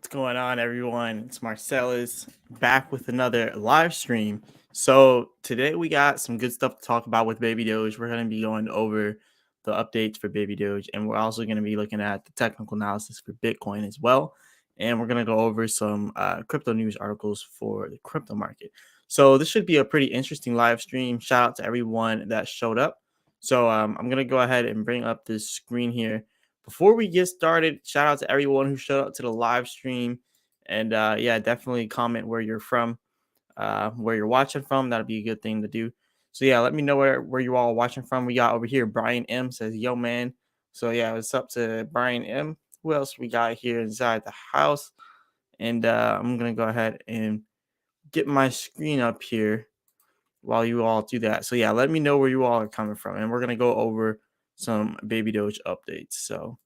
What's going on, everyone? It's Marsellis back with another live stream. So today we got some good stuff to talk about with Baby Doge. We're going to be going over the updates for Baby Doge, and we're also going to be looking at the technical analysis for Bitcoin as well. And we're going to go over some crypto news articles for the crypto market. So this should be a pretty interesting live stream. Shout out to everyone that showed up. So I'm going to go ahead and bring up this screen here. Before we get started, shout out to everyone who showed up to the live stream. And yeah, definitely comment where you're from, where you're watching from. That'll be a good thing to do. So yeah, let me know where you all are watching from. We got over here, Brian M says, yo, man. So yeah, what's up to Brian M? Who else we got here inside the house? And I'm going to go ahead and get my screen up here while you all do that. So yeah, let me know where you all are coming from. And we're going to go over some Baby Doge updates. So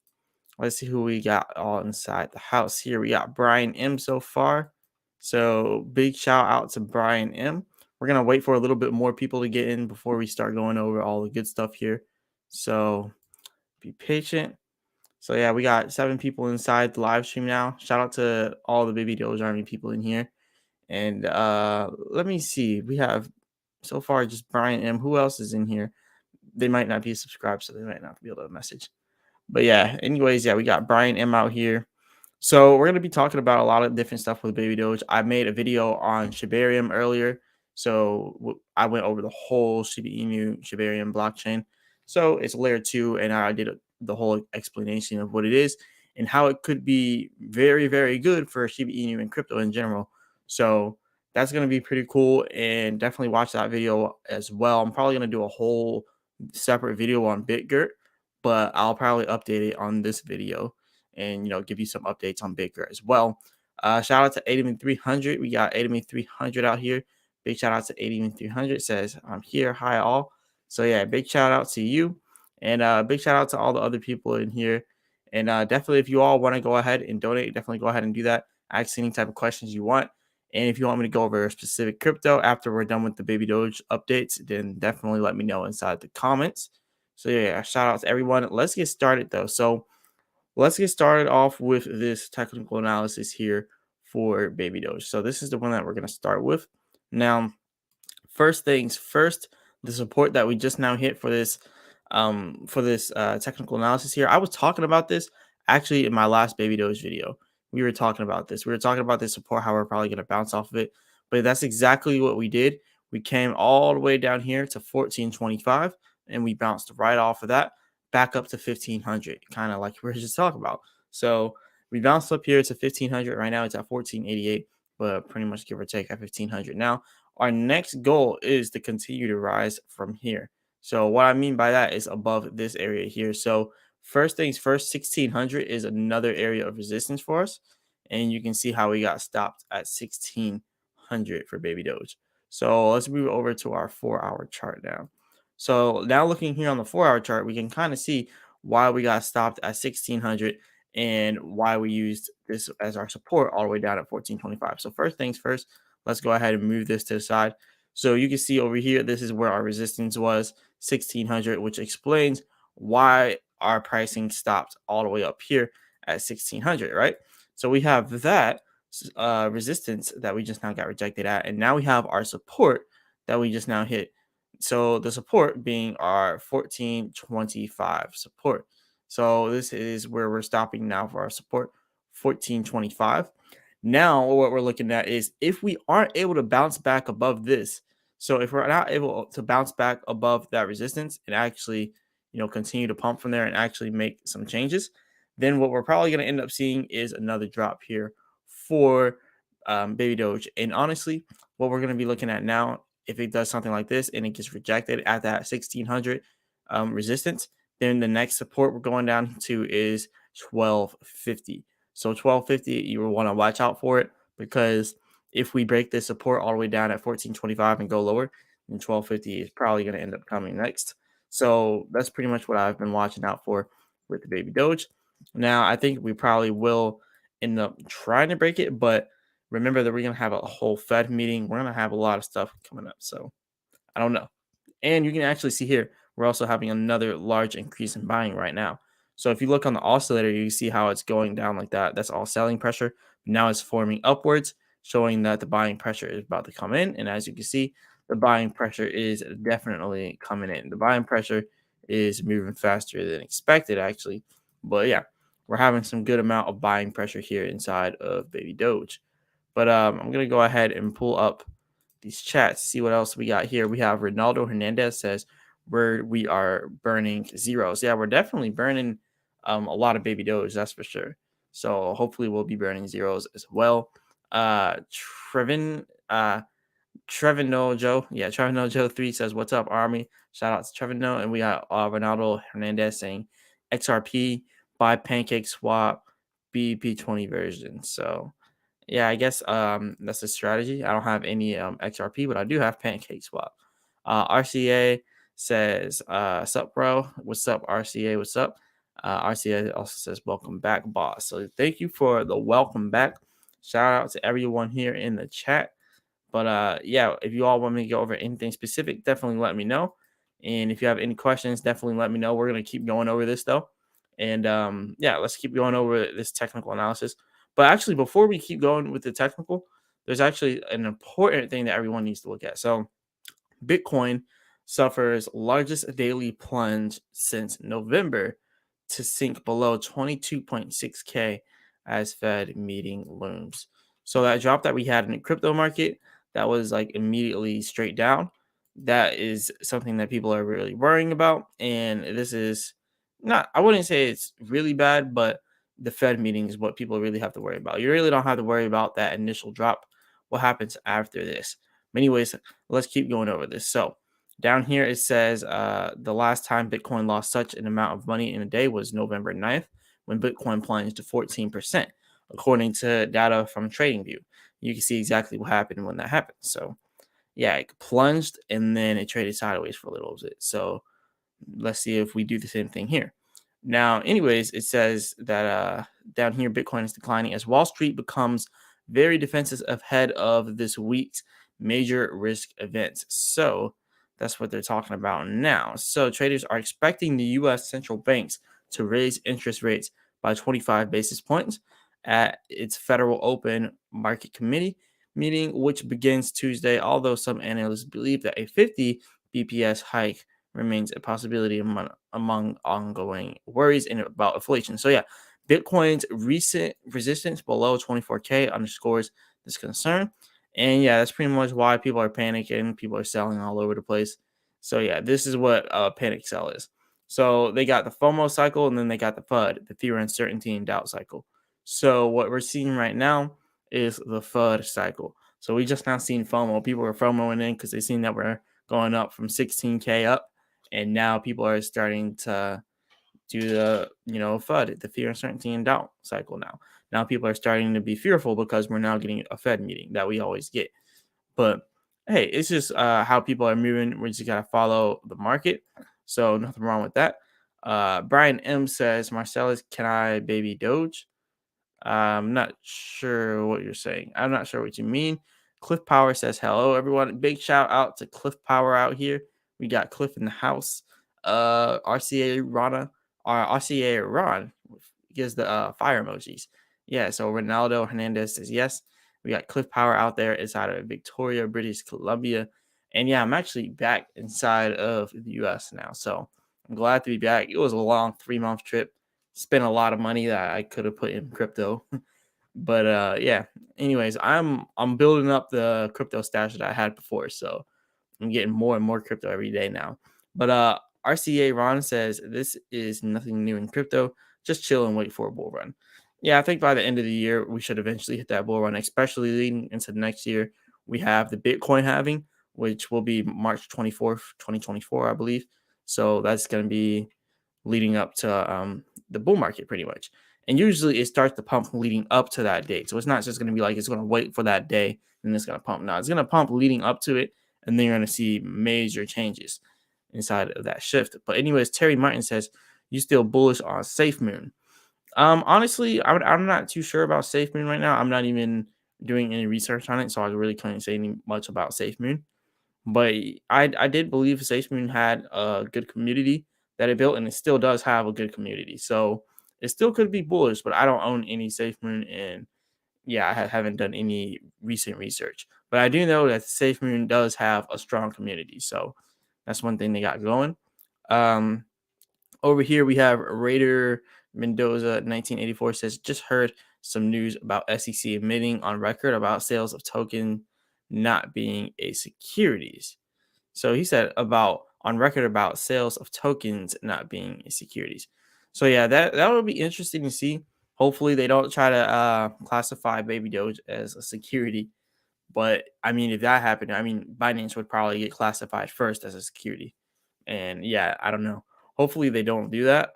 let's see who we got all inside the house here. We got Brian M so far. So big shout out to Brian M. We're going to wait for a little bit more people to get in before we start going over all the good stuff here. So be patient. So yeah, we got 7 people inside the live stream now. Shout out to all the Baby Doge Army people in here. And let me see. We have so far just Brian M. Who else is in here? They might not be subscribed, so they might not be able to message. But yeah, anyways, yeah, we got Brian M out here. So we're going to be talking about a lot of different stuff with Baby Doge. I made a video on Shibarium earlier. So I went over the whole Shiba Inu Shibarium blockchain. So it's layer 2, and I did the whole explanation of what it is and how it could be very, very good for Shiba Inu and crypto in general. So that's going to be pretty cool, and definitely watch that video as well. I'm probably going to do a whole separate video on BitGert, but I'll probably update it on this video and give you some updates on BitGert as well. Shout out to 80300. We got 80300 out here. Big shout out to 80300. Says I'm here. Hi all. So yeah, big shout out to you, and big shout out to all the other people in here. And definitely, if you all want to go ahead and donate, definitely go ahead and do that. Ask any type of questions you want. And if you want me to go over a specific crypto after we're done with the Baby Doge updates, then definitely let me know inside the comments. So yeah, shout out to everyone. Let's get started though. So let's get started off with this technical analysis here for Baby Doge. So this is the one that we're going to start with. Now, first things first, the support that we just now hit for this technical analysis here. I was talking about this actually in my last Baby Doge video. We were talking about this. We were talking about this support, how we're probably going to bounce off of it. But that's exactly what we did. We came all the way down here to 1425, and we bounced right off of that back up to 1500, kind of like we were just talking about. So we bounced up here to 1500. Right now it's at 1488, but pretty much give or take at 1500. Now, our next goal is to continue to rise from here. So what I mean by that is above this area here. So first things first, 1600 is another area of resistance for us. And you can see how we got stopped at 1600 for Baby Doge. So let's move over to our 4-hour chart now. So now looking here on the 4-hour chart, we can kind of see why we got stopped at 1600 and why we used this as our support all the way down at 1425. So first things first, let's go ahead and move this to the side. So you can see over here, this is where our resistance was, 1600, which explains why our pricing stopped all the way up here at 1600, right? So we have that resistance that we just now got rejected at, and now we have our support that we just now hit. So the support being our 1425 support. So this is where we're stopping now for our support, 1425. Now what we're looking at is if we aren't able to bounce back above this. So if we're not able to bounce back above that resistance and actually, continue to pump from there and actually make some changes, then what we're probably going to end up seeing is another drop here for Baby Doge. And honestly, what we're going to be looking at now, if it does something like this and it gets rejected at that 1600 resistance, then the next support we're going down to is 1250. So 1250, you will want to watch out for it, because if we break this support all the way down at 1425 and go lower, then 1250 is probably going to end up coming next. So that's pretty much what I've been watching out for with the Baby Doge. Now, I think we probably will end up trying to break it, but remember that we're going to have a whole Fed meeting. We're going to have a lot of stuff coming up. So I don't know. And you can actually see here, we're also having another large increase in buying right now. So if you look on the oscillator, you see how it's going down like that. That's all selling pressure, Now it's forming upwards, showing that the buying pressure is about to come in. And as you can see, the buying pressure is definitely coming in. The buying pressure is moving faster than expected, actually. But yeah, we're having some good amount of buying pressure here inside of Baby Doge. But I'm gonna go ahead and pull up these chats, see what else we got here. We have Ronaldo Hernandez says we are burning zeros. Yeah, we're definitely burning a lot of Baby Doge, that's for sure. So hopefully we'll be burning zeros as well. Trevin Trevino Joe, yeah, Trevino Joe 3 says, "What's up, Army?" Shout out to Trevino, and we got Ronaldo Hernandez saying XRP buy Pancake Swap BP20 version. So yeah, I guess that's a strategy. I don't have any XRP, but I do have Pancake Swap. RCA says, "Sup, bro? What's up, RCA? What's up?" RCA also says, "Welcome back, boss." So thank you for the welcome back. Shout out to everyone here in the chat. But yeah, if you all want me to go over anything specific, definitely let me know. And if you have any questions, definitely let me know. We're gonna keep going over this though. And yeah, let's keep going over this technical analysis. But actually, before we keep going with the technical, there's actually an important thing that everyone needs to look at. So Bitcoin suffers largest daily plunge since November to sink below 22.6K as Fed meeting looms. So that drop that we had in the crypto market, that was like immediately straight down. That is something that people are really worrying about. And this is not, I wouldn't say it's really bad, but the Fed meeting is what people really have to worry about. You really don't have to worry about that initial drop. What happens after this? Anyways, let's keep going over this. So down here it says the last time Bitcoin lost such an amount of money in a day was November 9th when Bitcoin plunged to 14%, according to data from TradingView. You can see exactly what happened when that happened. So yeah, it plunged and then it traded sideways for a little bit. So let's see if we do the same thing here. Now, anyways, it says that down here, Bitcoin is declining as Wall Street becomes very defensive ahead of this week's major risk events. So that's what they're talking about now. So traders are expecting the U.S. central banks to raise interest rates by 25 basis points at its Federal Open Market Committee meeting, which begins Tuesday, although some analysts believe that a 50 BPS hike remains a possibility among ongoing worries about inflation. So yeah, Bitcoin's recent resistance below 24K underscores this concern. And yeah, that's pretty much why people are panicking. People are selling all over the place. So yeah, this is what a panic sell is. So they got the FOMO cycle and then they got the FUD, the fear, uncertainty, and doubt cycle. So what we're seeing right now is the FUD cycle. So we just now seen FOMO. People are FOMOing in because they seen that we're going up from 16K up, and now people are starting to do the FUD, the fear, uncertainty, and doubt cycle. Now people are starting to be fearful because we're now getting a Fed meeting that we always get. But hey, it's just how people are moving. We just gotta follow the market. So nothing wrong with that. Brian M says, Marcellus, can I baby Doge? I'm not sure what you're saying. I'm not sure what you mean. Cliff Power says hello, everyone. Big shout out to Cliff Power out here. We got Cliff in the house. RCA Rana, RCA Ron gives the fire emojis. Yeah, so Ronaldo Hernandez says yes. We got Cliff Power out there inside of Victoria, British Columbia. And yeah, I'm actually back inside of the US now. So I'm glad to be back. It was a long 3-month trip. Spent a lot of money that I could have put in crypto. But yeah, anyways, I'm building up the crypto stash that I had before. So I'm getting more and more crypto every day now. But RCA Ron says this is nothing new in crypto. Just chill and wait for a bull run. Yeah, I think by the end of the year we should eventually hit that bull run, especially leading into the next year. We have the Bitcoin halving, which will be March 24th, 2024, I believe. So that's going to be leading up to the bull market pretty much. And usually it starts to pump leading up to that date. So it's not just going to be like it's going to wait for that day and it's going to pump. No, it's going to pump leading up to it. And then you're going to see major changes inside of that shift. But anyways, Terry Martin says, you still bullish on Safe Moon? Honestly, I'm not too sure about Safe Moon right now. I'm not even doing any research on it. So I really couldn't say any much about Safe Moon. But I did believe SafeMoon had a good community that it built, and it still does have a good community. So it still could be bullish, but I don't own any SafeMoon, and yeah, I haven't done any recent research, but I do know that SafeMoon does have a strong community, so that's one thing they got going. Um, Over here we have Raider Mendoza 1984 says just heard some news about SEC admitting on record about sales of token not being a securities. So he said about on record about sales of tokens not being securities. So yeah, that would be interesting to see. Hopefully they don't try to classify Baby Doge as a security. But I mean, if that happened, I mean, Binance would probably get classified first as a security. And yeah, I don't know. Hopefully they don't do that.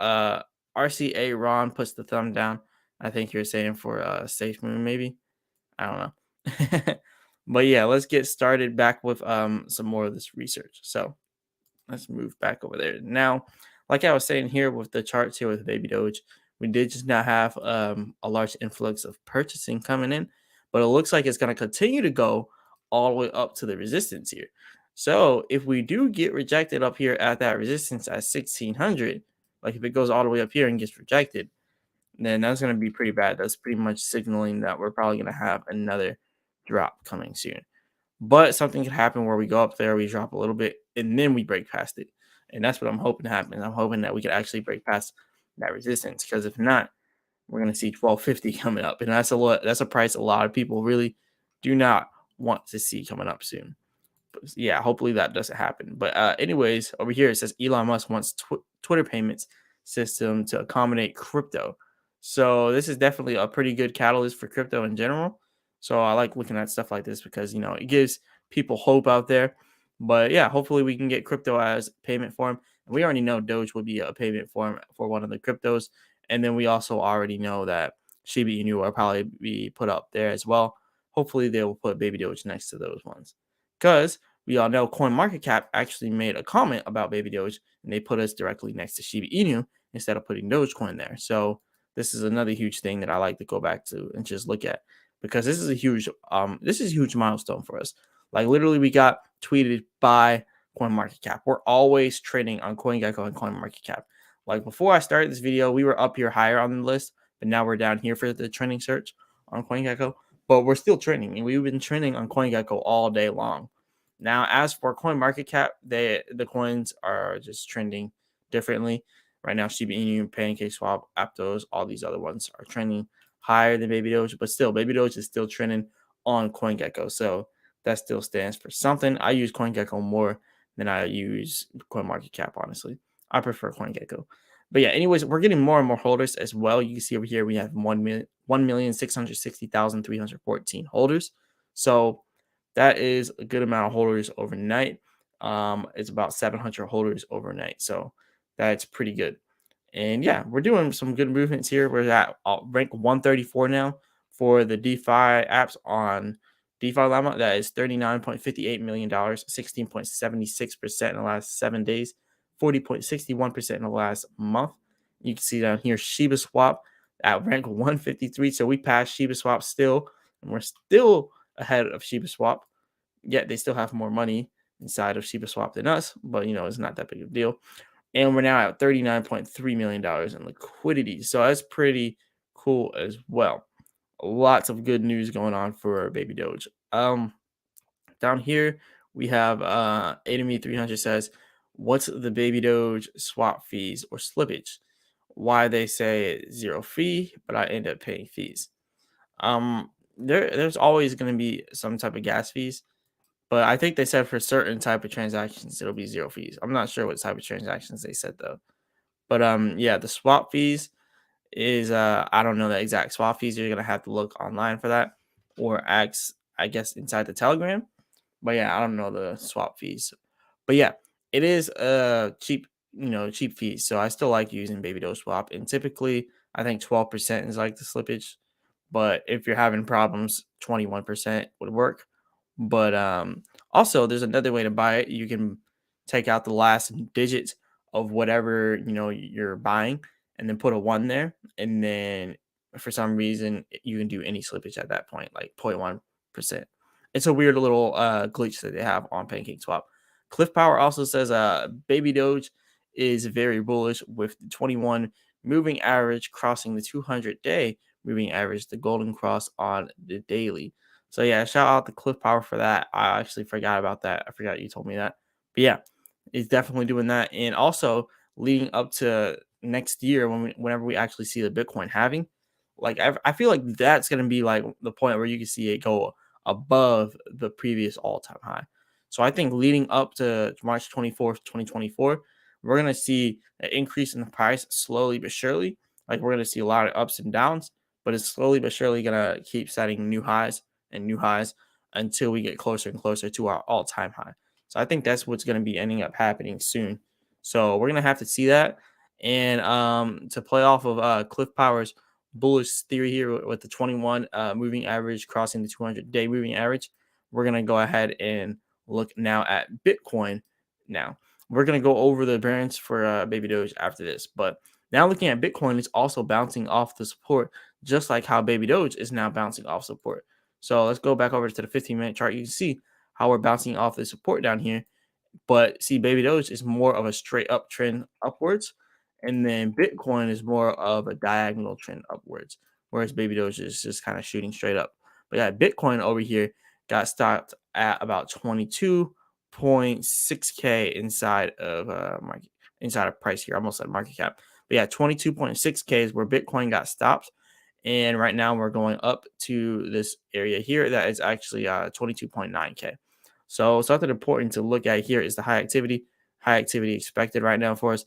RCA Ron puts the thumb down. I think you're saying for Safe Moon, maybe. I don't know. But yeah, let's get started back with some more of this research. So let's move back over there. Now, like I was saying here with the charts here with Baby Doge, we did just now have a large influx of purchasing coming in, but it looks like it's going to continue to go all the way up to the resistance here. So if we do get rejected up here at that resistance at 1600, like if it goes all the way up here and gets rejected, then that's going to be pretty bad. That's pretty much signaling that we're probably going to have another drop coming soon. But something could happen where we go up there, we drop a little bit, and then we break past it. And that's what I'm hoping happens. I'm hoping that we could actually break past that resistance. Because if not, we're gonna see 1250 coming up. And that's a lot, that's a price a lot of people really do not want to see coming up soon. But yeah, hopefully that doesn't happen. But anyways, over here it says Elon Musk wants Twitter payments system to accommodate crypto. So this is definitely a pretty good catalyst for crypto in general. So I like looking at stuff like this because it gives people hope out there. But yeah, hopefully we can get crypto as payment form. And we already know Doge will be a payment form for one of the cryptos. And then we also already know that Shiba Inu will probably be put up there as well. Hopefully they will put Baby Doge next to those ones. Because we all know CoinMarketCap actually made a comment about Baby Doge and they put us directly next to Shiba Inu instead of putting Dogecoin there. So this is another huge thing that I like to go back to and just look at because this is a huge milestone for us. Like literally we got tweeted by CoinMarketCap. We're always trading on CoinGecko and CoinMarketCap. Like before I started this video, we were up here higher on the list, but now we're down here for the trending search on CoinGecko. But we're still trending, and we've been trending on CoinGecko all day long. Now, as for CoinMarketCap, the coins are just trending differently. Right now, Shiba Inu, PancakeSwap, Aptos, all these other ones are trending higher than Baby Doge, but still, Baby Doge is still trending on CoinGecko. So that still stands for something. I use CoinGecko more than I use CoinMarketCap, honestly. I prefer CoinGecko. But yeah, anyways, we're getting more and more holders as well. You can see over here we have 1,660,314 holders. So that is a good amount of holders overnight. It's about 700 holders overnight. So that's pretty good. And yeah, we're doing some good movements here. We're at rank 134 now for the DeFi apps on DeFi Llama. That is $39.58 million, 16.76% in the last 7 days, 40.61% in the last month. You can see down here Shiba Swap at rank 153. So we passed Shiba Swap still, and we're still ahead of Shiba Swap. Yet they still have more money inside of Shiba Swap than us, but it's not that big of a deal. And we're now at $39.3 million in liquidity. So that's pretty cool as well. Lots of good news going on for Baby Doge. Down here we have Adami 300 says, what's the Baby Doge swap fees or slippage? Why they say zero fee, but I end up paying fees. There's always going to be some type of gas fees. But I think they said for certain type of transactions it'll be zero fees. I'm not sure what type of transactions they said though. But yeah, the swap fees is I don't know the exact swap fees. You're gonna have to look online for that or ask, I guess, inside the Telegram. But yeah, I don't know the swap fees. But yeah, it is cheap, cheap fees. So I still like using Baby Doge Swap. And typically I think 12% is like the slippage. But if you're having problems, 21% would work. But also there's another way to buy it. You can take out the last digits of whatever you're buying and then put a 1 there, and then for some reason you can do any slippage at that point, like 0.1%. It's a weird little glitch that they have on PancakeSwap. Cliff Power also says Baby Doge is very bullish with the 21 moving average crossing the 200-day moving average, the golden cross on the daily. So yeah, shout out to Cliff Power for that. I actually forgot about that. I forgot you told me that. But yeah, it's definitely doing that. And also leading up to next year whenever we actually see the Bitcoin halving, like I feel like that's gonna be like the point where you can see it go above the previous all-time high. So I think leading up to March 24th, 2024, we're gonna see an increase in the price slowly but surely. Like we're gonna see a lot of ups and downs, but it's slowly but surely gonna keep setting new highs and new highs until we get closer and closer to our all-time high. So I think that's what's gonna be ending up happening soon. So we're gonna have to see that. And to play off of Cliff Powers' bullish theory here with the 21 moving average crossing the 200-day moving average, we're gonna go ahead and look now at Bitcoin. Now we're gonna go over the variance for Baby Doge after this, but now looking at Bitcoin, it's also bouncing off the support, just like how Baby Doge is now bouncing off support. So let's go back over to the 15-minute chart. You can see how we're bouncing off the support down here. But see, Baby Doge is more of a straight up trend upwards, and then Bitcoin is more of a diagonal trend upwards, whereas Baby Doge is just kind of shooting straight up. But yeah, Bitcoin over here got stopped at about 22.6K inside of market, inside of price here. I almost said market cap. But yeah, 22.6K is where Bitcoin got stopped. And right now we're going up to this area here that is actually 22.9K. So something important to look at here is the high activity expected right now for us.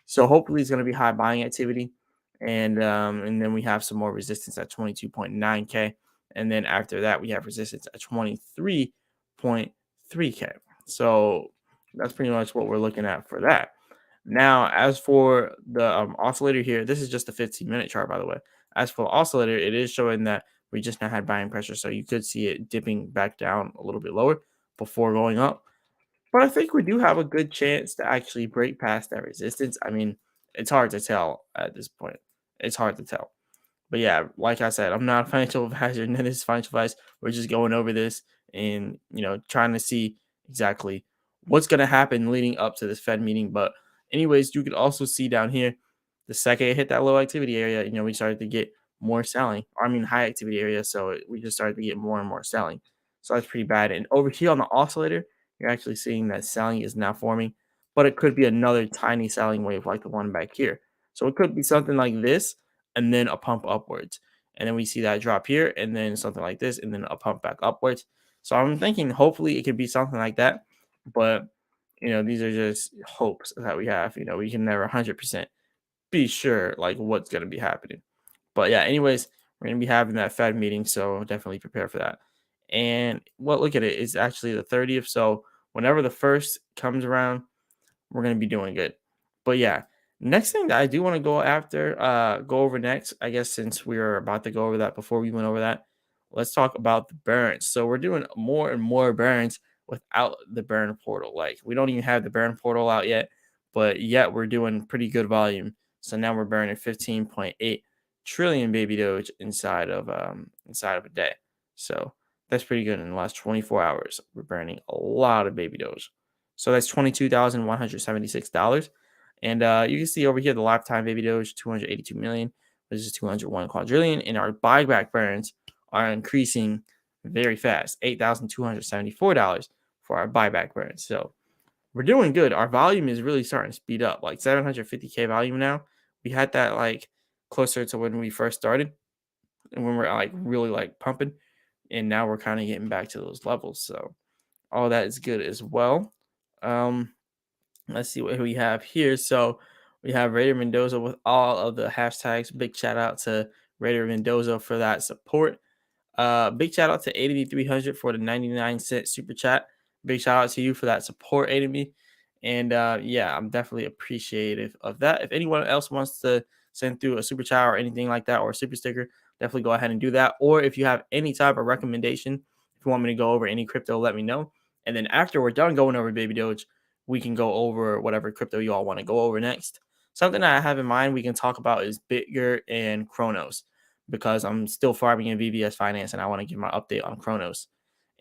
So hopefully it's going to be high buying activity, and then we have some more resistance at 22.9K, and then after that we have resistance at 23.3K. So that's pretty much what we're looking at for that. Now, as for the oscillator here, this is just a 15-minute chart, by the way. As for the oscillator, it is showing that we just now had buying pressure, so you could see it dipping back down a little bit lower before going up. But I think we do have a good chance to actually break past that resistance. I mean, it's hard to tell at this point. It's hard to tell. But yeah, like I said, I'm not a financial advisor, none of this is financial advice. We're just going over this and trying to see exactly what's gonna happen leading up to this Fed meeting. But anyways, you could also see down here, the second it hit that low activity area, we started to get more selling. I mean high activity area, so we just started to get more and more selling. So that's pretty bad. And over here on the oscillator, you're actually seeing that selling is now forming, but it could be another tiny selling wave like the one back here. So it could be something like this and then a pump upwards. And then we see that drop here and then something like this and then a pump back upwards. So I'm thinking hopefully it could be something like that. But, these are just hopes that we have. We can never 100% be sure like what's going to be happening. But yeah, anyways, we're going to be having that Fed meeting. So definitely prepare for that. And well, look at it. It's actually the 30th. So whenever the first comes around, we're gonna be doing good. But yeah, next thing that I do want to go over next, I guess since we were about to go over that before we went over that, let's talk about the burns. So we're doing more and more burns without the burn portal. Like we don't even have the burn portal out yet, but yet we're doing pretty good volume. So now we're burning 15.8 trillion baby doge inside of a day. So that's pretty good in the last 24 hours. We're burning a lot of baby doge. So that's $22,176. And you can see over here the lifetime baby doge, 282 million, which is 201 quadrillion. And our buyback burns are increasing very fast, $8,274 for our buyback burns. So we're doing good. Our volume is really starting to speed up, like 750K volume now. We had that like closer to when we first started and when we're like really like pumping. And now we're kind of getting back to those levels. So all that is good as well. Um, let's see what we have here. So we have Raider Mendoza with all of the hashtags. Big shout out to Raider Mendoza for that support. Big shout out to 8300 for the 99-cent super chat. Big shout out to you for that support, ADB. And yeah, I'm definitely appreciative of that. If anyone else wants to send through a super chat or anything like that or a super sticker, definitely go ahead and do that. Or if you have any type of recommendation, if you want me to go over any crypto, let me know. And then after we're done going over Baby Doge, we can go over whatever crypto you all want to go over next. Something that I have in mind we can talk about is Bitger and Chronos because I'm still farming in VBS Finance and I want to give my update on Chronos.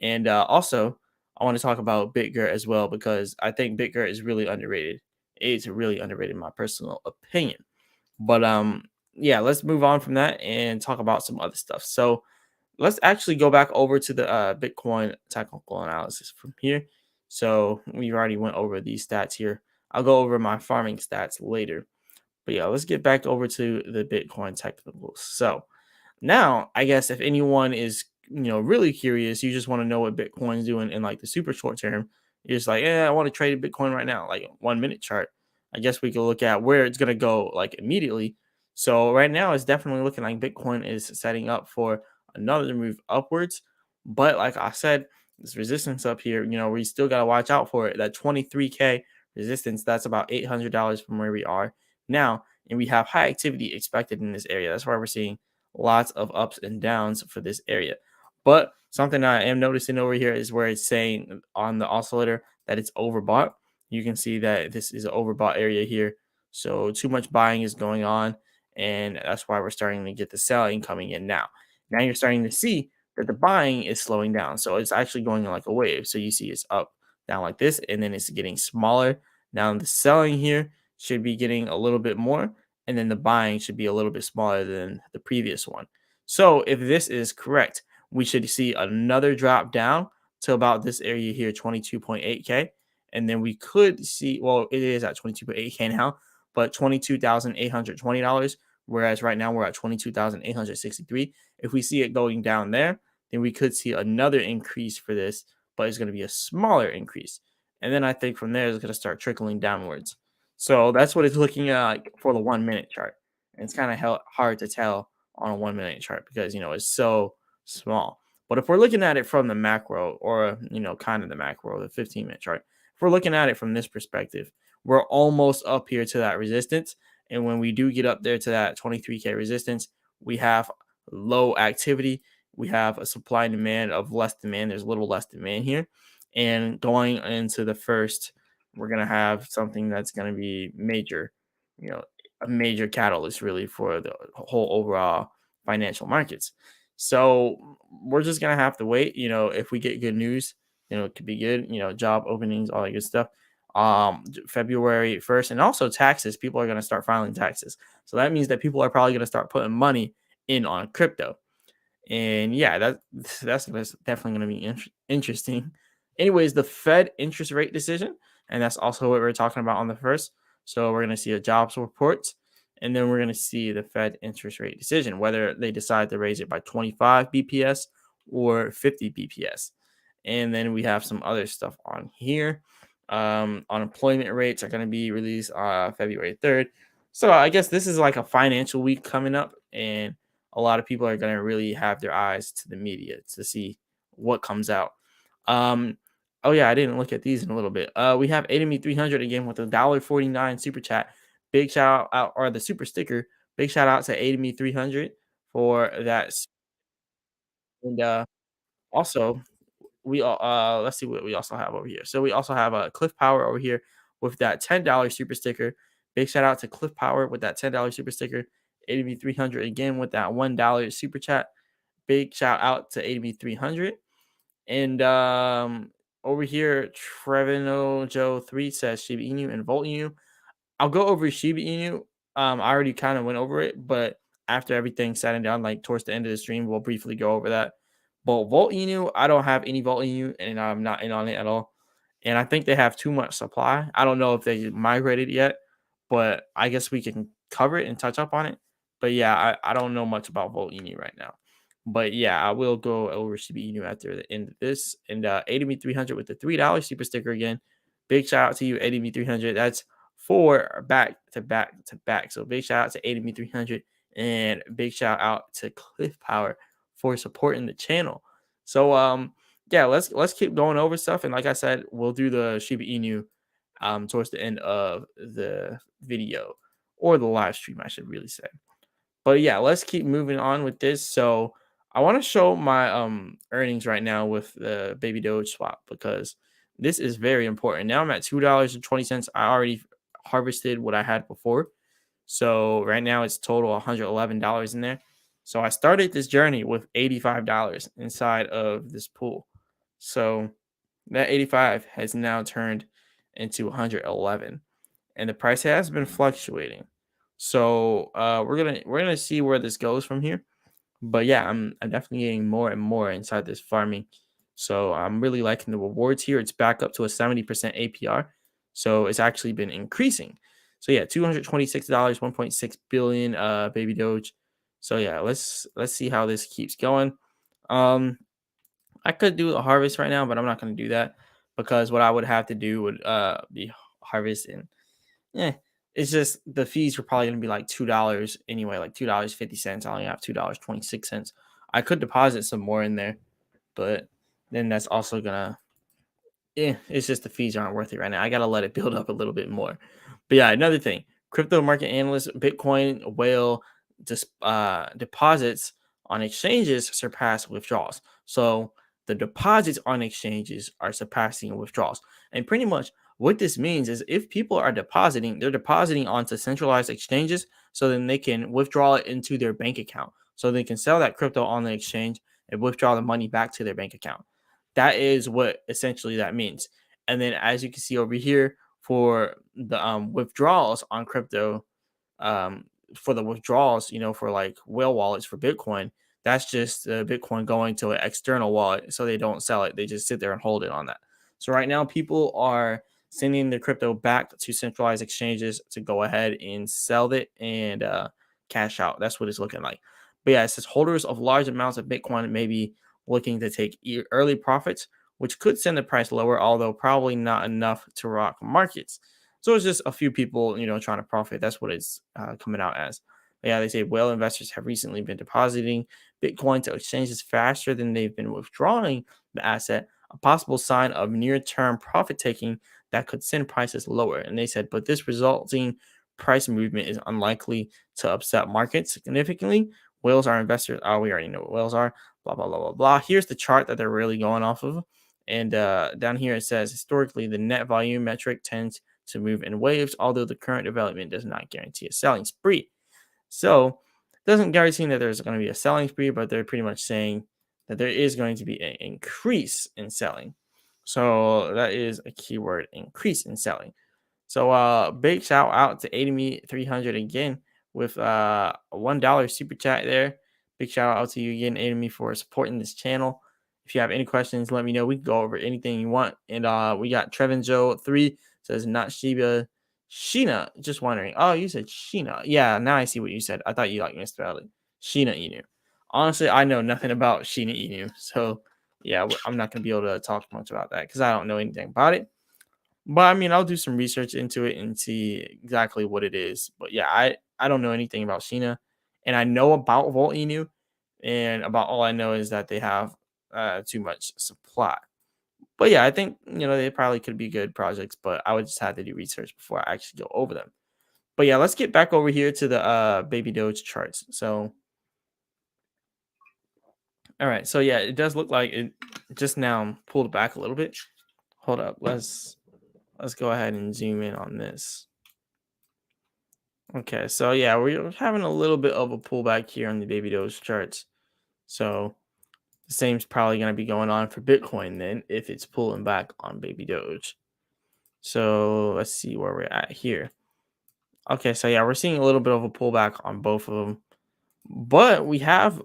And also, I want to talk about Bitger as well because I think Bitger is really underrated. It's really underrated in my personal opinion. But yeah, let's move on from that and talk about some other stuff. So let's actually go back over to the Bitcoin technical analysis from here. So we already went over these stats here. I'll go over my farming stats later. But yeah, let's get back over to the Bitcoin technicals. So now, I guess if anyone is, really curious, you just want to know what Bitcoin's doing in like the super short term, you're just like, yeah, I want to trade Bitcoin right now, like 1 minute chart. I guess we could look at where it's gonna go like immediately. So right now it's definitely looking like Bitcoin is setting up for another move upwards. But like I said, this resistance up here, we still gotta watch out for it. That 23K resistance, that's about $800 from where we are now. And we have high activity expected in this area. That's why we're seeing lots of ups and downs for this area. But something I am noticing over here is where it's saying on the oscillator that it's overbought. You can see that this is an overbought area here. So too much buying is going on. And that's why we're starting to get the selling coming in now. Now you're starting to see that the buying is slowing down. So it's actually going like a wave. So you see it's up, down like this, and then it's getting smaller. Now the selling here should be getting a little bit more, and then the buying should be a little bit smaller than the previous one. So if this is correct, we should see another drop down to about this area here, 22.8K. And then we could see, well, it is at 22.8K now, but $22,820. Whereas right now we're at 22,863. If we see it going down there, then we could see another increase for this, but it's going to be a smaller increase. And then I think from there it's going to start trickling downwards. So that's what it's looking at like for the 1 minute chart. And it's kind of hard to tell on a 1 minute chart because it's so small. But if we're looking at it from the macro or kind of the macro, the 15-minute chart, if we're looking at it from this perspective, we're almost up here to that resistance. And when we do get up there to that 23K resistance, we have low activity. We have a supply and demand of less demand. There's a little less demand here. And going into the first, we're going to have something that's going to be major, you know, a major catalyst really for the whole overall financial markets. So we're just going to have to wait. If we get good news, it could be good, job openings, all that good stuff. February 1st, and also taxes. People are going to start filing taxes. So that means that people are probably going to start putting money in on crypto. And yeah, that's definitely going to be interesting. Anyways, the Fed interest rate decision, and that's also what we're talking about on the first. So we're going to see a jobs report, and then we're going to see the Fed interest rate decision, whether they decide to raise it by 25 BPS or 50 BPS. And then we have some other stuff on here. Unemployment rates are going to be released February 3rd. So I guess this is like a financial week coming up, and a lot of people are going to really have their eyes to the media to see what comes out. Um, oh yeah, I didn't look at these in a little bit. We have ADME 300 again with $1.49 super chat. Big shout out, or the super sticker. Big shout out to ADME 300 for that. And also, let's see what we also have over here. So we also have a Cliff Power over here with that $10 super sticker. Big shout out to Cliff Power with that $10 super sticker. ADB 300 again with that $1 super chat. Big shout out to ADB 300. And over here, Trevino Joe 3 says Shiba Inu and Volt Inu. I'll go over Shiba Inu. I already kind of went over it, but after everything's said and done, like towards the end of the stream, we'll briefly go over that. But Volt Inu, I don't have any Volt Inu, and I'm not in on it at all. And I think they have too much supply. I don't know if they migrated yet, but I guess we can cover it and touch up on it. But yeah, I don't know much about Volt Inu right now. But yeah, I will go over Shiba Inu after the end of this. And ADB 300 with the $3 super sticker again. Big shout out to you, ADB 300. That's 4 back to back to back. So big shout out to ADB 300 and big shout out to Cliff Power for supporting the channel. So yeah, let's keep going over stuff. And like I said, we'll do the Shiba Inu towards the end of the video or the live stream, I should really say. But yeah, let's keep moving on with this. So I want to show my earnings right now with the Baby Doge swap because this is very important. Now I'm at $2.20. I already harvested what I had before. So right now it's total $111 in there. So I started this journey with $85 inside of this pool. So that 85 has now turned into 111, and the price has been fluctuating. So we're gonna see where this goes from here. But yeah, I'm definitely getting more and more inside this farming. So I'm really liking the rewards here. It's back up to a 70% APR. So it's actually been increasing. So yeah, $226, 1.6 billion baby doge. So yeah, let's see how this keeps going. Um I could do a harvest right now, but I'm not going to do that because what I would have to do would be harvest, and yeah, it's just the fees are probably going to be like $2 anyway, like $2.50. I only have $2.26. I could deposit some more in there, but then that's also gonna, yeah, it's just the fees aren't worth it right now. I gotta let it build up a little bit more. But yeah, another thing, crypto market analysts, Bitcoin whale deposits on exchanges surpass withdrawals. So the deposits on exchanges are surpassing withdrawals. And pretty much what this means is if people are depositing, they're depositing onto centralized exchanges so then they can withdraw it into their bank account. So they can sell that crypto on the exchange and withdraw the money back to their bank account. That is what essentially that means. And then as you can see over here for the withdrawals on crypto, um, for the withdrawals, for like whale wallets for Bitcoin, that's just Bitcoin going to an external wallet. So they don't sell it. They just sit there and hold it on that. So right now people are sending their crypto back to centralized exchanges to go ahead and sell it and cash out. That's what it's looking like. But yeah, it says holders of large amounts of Bitcoin may be looking to take early profits, which could send the price lower, although probably not enough to rock markets. So it's just a few people, trying to profit. That's what it's coming out as. But yeah, they say whale investors have recently been depositing Bitcoin to exchanges faster than they've been withdrawing the asset, a possible sign of near-term profit taking that could send prices lower. And they said, but this resulting price movement is unlikely to upset markets significantly. Whales are investors. Oh, we already know what whales are. Blah blah blah blah blah. Here's the chart that they're really going off of. And down here it says historically the net volume metric tends to move in waves, although the current development does not guarantee a selling spree. So it doesn't guarantee that there's going to be a selling spree, but they're pretty much saying that there is going to be an increase in selling. So that is a keyword, increase in selling. So big shout out to Amy 300 again with a $1 super chat there. Big shout out to you again, Amy, for supporting this channel. If you have any questions, let me know. We can go over anything you want. And we got Trevin Joe 3 says not Shiba Sheena. Just wondering. Oh, you said Sheena. Yeah, now I see what you said. I thought you like misspelled it. Sheena Inu. Honestly, I know nothing about Sheena Inu. So yeah, I'm not gonna be able to talk much about that because I don't know anything about it. But I mean, I'll do some research into it and see exactly what it is. But yeah, I don't know anything about Sheena, and I know about Volt Inu, and about all I know is that they have too much supply. But yeah, I think they probably could be good projects, but I would just have to do research before I actually go over them. But yeah, let's get back over here to the Baby Doge charts. So all right, so yeah, it does look like it just now pulled back a little bit. Hold up, let's go ahead and zoom in on this. Okay, so yeah, we're having a little bit of a pullback here on the Baby Doge charts. So the same's probably going to be going on for Bitcoin then if it's pulling back on Baby Doge. So let's see where we're at here. Okay, so yeah, we're seeing a little bit of a pullback on both of them. But we have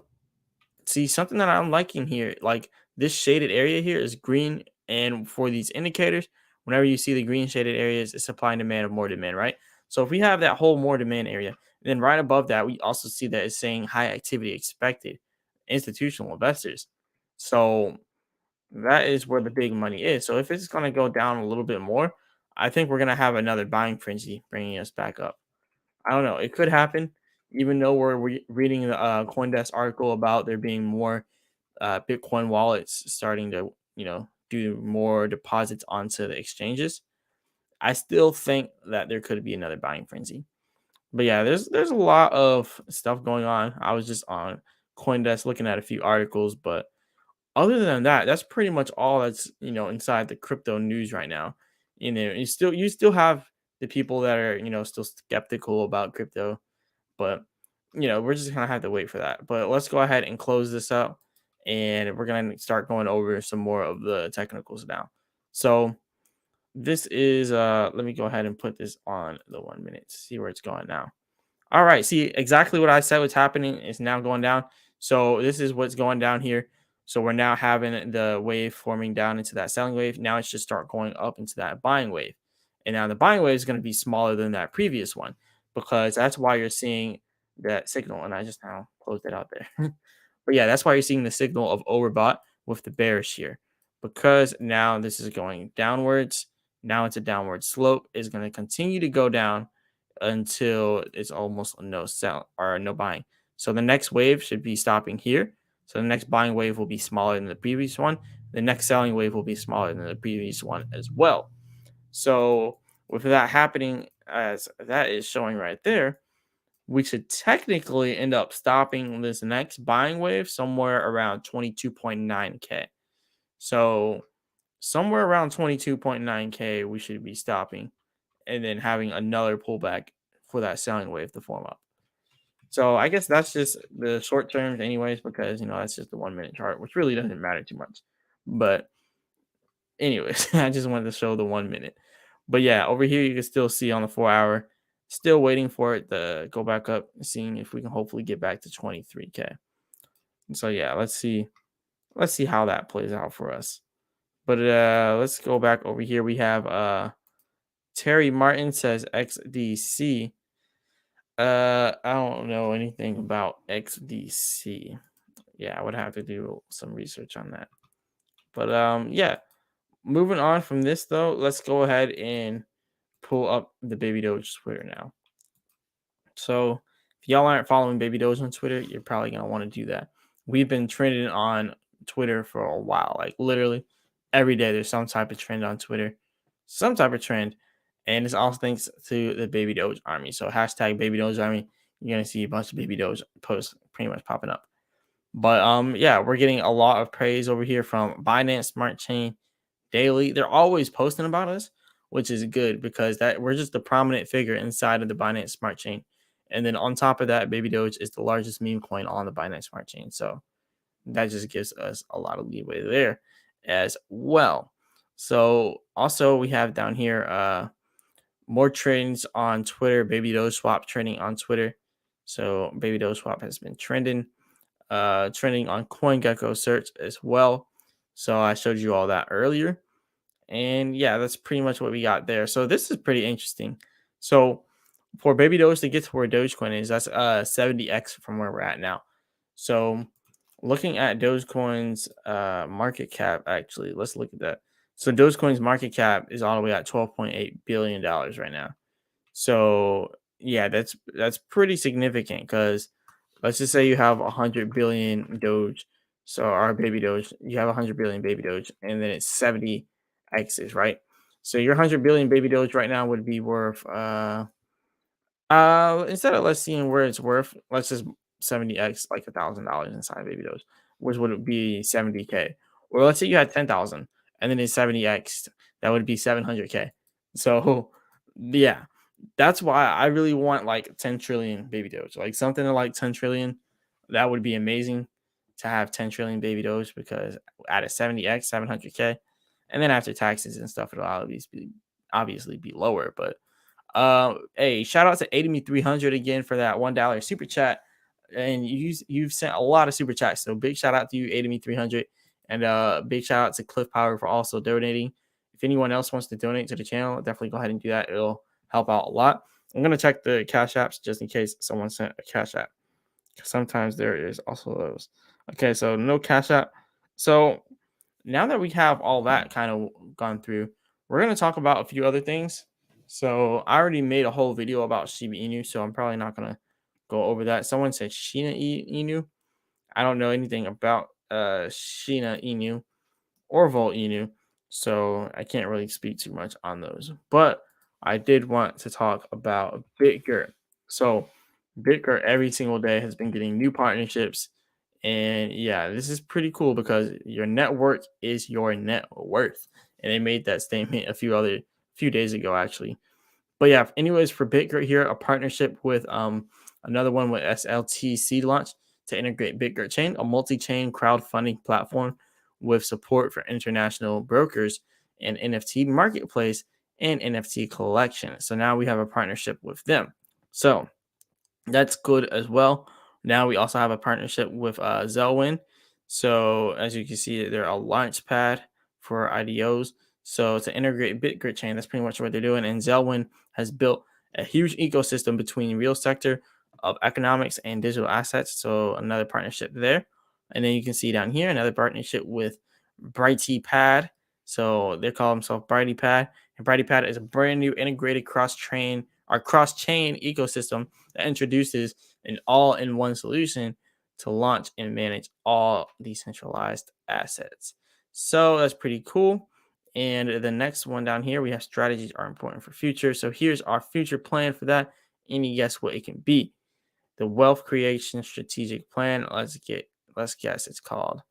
see something that I'm liking here, like this shaded area here is green, and for these indicators, whenever you see the green shaded areas, it's supply and demand of more demand, right? So if we have that whole more demand area, then right above that, we also see that it's saying high activity expected, institutional investors. So that is where the big money is. So if it's going to go down a little bit more, I think we're going to have another buying frenzy bringing us back up. I don't know. It could happen, even though we're reading the CoinDesk article about there being more Bitcoin wallets starting to, do more deposits onto the exchanges. I still think that there could be another buying frenzy. But yeah, there's a lot of stuff going on. I was just on CoinDesk looking at a few articles, but other than that, that's pretty much all that's inside the crypto news right now. You still have the people that are still skeptical about crypto, but we're just gonna have to wait for that. But let's go ahead and close this up, and we're gonna start going over some more of the technicals now. So this is let me go ahead and put this on the 1 minute, see where it's going now. All right. See, exactly what I said was happening is now going down. So this is what's going down here. So we're now having the wave forming down into that selling wave. Now it's just start going up into that buying wave. And now the buying wave is going to be smaller than that previous one because that's why you're seeing that signal. And I just now closed it out there. But yeah, that's why you're seeing the signal of overbought with the bearish here because now this is going downwards. Now it's a downward slope. Is going to continue to go down until it's almost no sell or no buying. So the next wave should be stopping here. So the next buying wave will be smaller than the previous one. The next selling wave will be smaller than the previous one as well. So with that happening, as that is showing right there, we should technically end up stopping this next buying wave somewhere around 22.9K. So somewhere around 22.9K, we should be stopping and then having another pullback for that selling wave to form up. So I guess that's just the short terms, anyways, because that's just the 1 minute chart, which really doesn't matter too much. But anyways, I just wanted to show the 1 minute. But yeah, over here you can still see on the 4 hour, still waiting for it to go back up, seeing if we can hopefully get back to 23K. So yeah, let's see how that plays out for us. But let's go back over here. We have Terry Martin says XDC. I don't know anything about XDC. Yeah, I would have to do some research on that. But yeah, moving on from this though, let's go ahead and pull up the Baby Doge Twitter now. So if y'all aren't following Baby Doge on Twitter, you're probably gonna want to do that. We've been trending on Twitter for a while, like literally every day. There's some type of trend on Twitter, some type of trend, and it's all thanks to the Baby Doge Army. So hashtag Baby Doge Army. You're gonna see a bunch of Baby Doge posts pretty much popping up. But yeah, we're getting a lot of praise over here from Binance Smart Chain Daily. They're always posting about us, which is good because that we're just a prominent figure inside of the Binance Smart Chain. And then on top of that, Baby Doge is the largest meme coin on the Binance Smart Chain. So that just gives us a lot of leeway there as well. So also we have down here more trends on Twitter, Baby Doge swap trending on Twitter. So Baby Doge swap has been trending on CoinGecko search as well. So I showed you all that earlier. And yeah, that's pretty much what we got there. So this is pretty interesting. So for Baby Doge to get to where Dogecoin is, that's 70x from where we're at now. So looking at Dogecoin's market cap, actually, let's look at that. So Dogecoin's market cap is all the way at $12.8 billion right now. So yeah, that's pretty significant because let's just say you have 100 billion Doge, so our Baby Doge, you have 100 billion Baby Doge, and then it's 70 X's, right? So your 100 billion Baby Doge right now would be worth instead of let's seeing where it's worth, let's just 70x like $1,000 inside Baby Doge, which would be 70K. Or let's say you had 10,000 and then it's 70x, that would be 700K. So yeah, that's why I really want like 10 trillion Baby Doge, like something like 10 trillion. That would be amazing to have 10 trillion Baby Doge because at a 70x, 700K, and then after taxes and stuff, it'll obviously be lower, but hey, shout out to 8300 again for that $1 super chat. And you've sent a lot of super chats. So big shout out to you, 8300. And big shout out to Cliff Power for also donating. If anyone else wants to donate to the channel, definitely go ahead and do that. It'll help out a lot. I'm gonna check the cash apps just in case someone sent a cash app. Sometimes there is also those. Okay, so no cash app. So now that we have all that kind of gone through, we're going to talk about a few other things. So I already made a whole video about Shiba Inu, so I'm probably not going to go over that. Someone said Shiba Inu. I don't know anything about Shiba Inu or Volt Inu, so I can't really speak too much on those. But I did want to talk about BitGert. So BitGert every single day has been getting new partnerships. And yeah, this is pretty cool because your network is your net worth. And they made that statement a few days ago, actually. But yeah, anyways, for BitGert here, a partnership with another one with SLT Seed Launch to integrate BitGert Chain, a multi-chain crowdfunding platform with support for international brokers and NFT marketplace and NFT collection. So now we have a partnership with them. So That's good as well. Now we also have a partnership with Zelwyn. So as you can see, they're a launch pad for IDOs. So to integrate BitGrit chain, that's pretty much what they're doing. And Zelwyn has built a huge ecosystem between real sector of economics and digital assets. So another partnership there. And then you can see down here another partnership with Brighty Pad. So they call themselves Brighty Pad. And Brighty Pad is a brand new integrated cross chain ecosystem that introduces an all-in-one solution to launch and manage all decentralized assets. So that's pretty cool. And the next one down here, we have strategies are important for future. So here's our future plan for that. Any guess what it can be? The wealth creation strategic plan. Let's guess it's called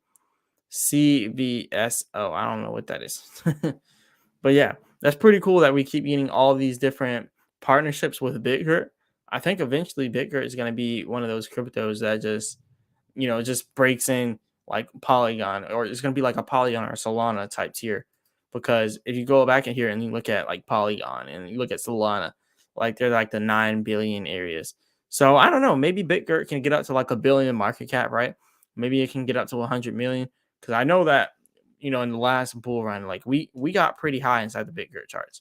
CVSO. I don't know what that is. But yeah, that's pretty cool that we keep getting all these different partnerships with BitGert. I think eventually BitGert is going to be one of those cryptos that just breaks in like Polygon, or it's going to be like a Polygon or Solana type tier. Because if you go back in here and you look at like Polygon and you look at Solana, like they're like the 9 billion areas. So I don't know, maybe BitGert can get up to like a billion market cap, right? Maybe it can get up to 100 million. Because I know that, in the last bull run, like we got pretty high inside the BitGert charts.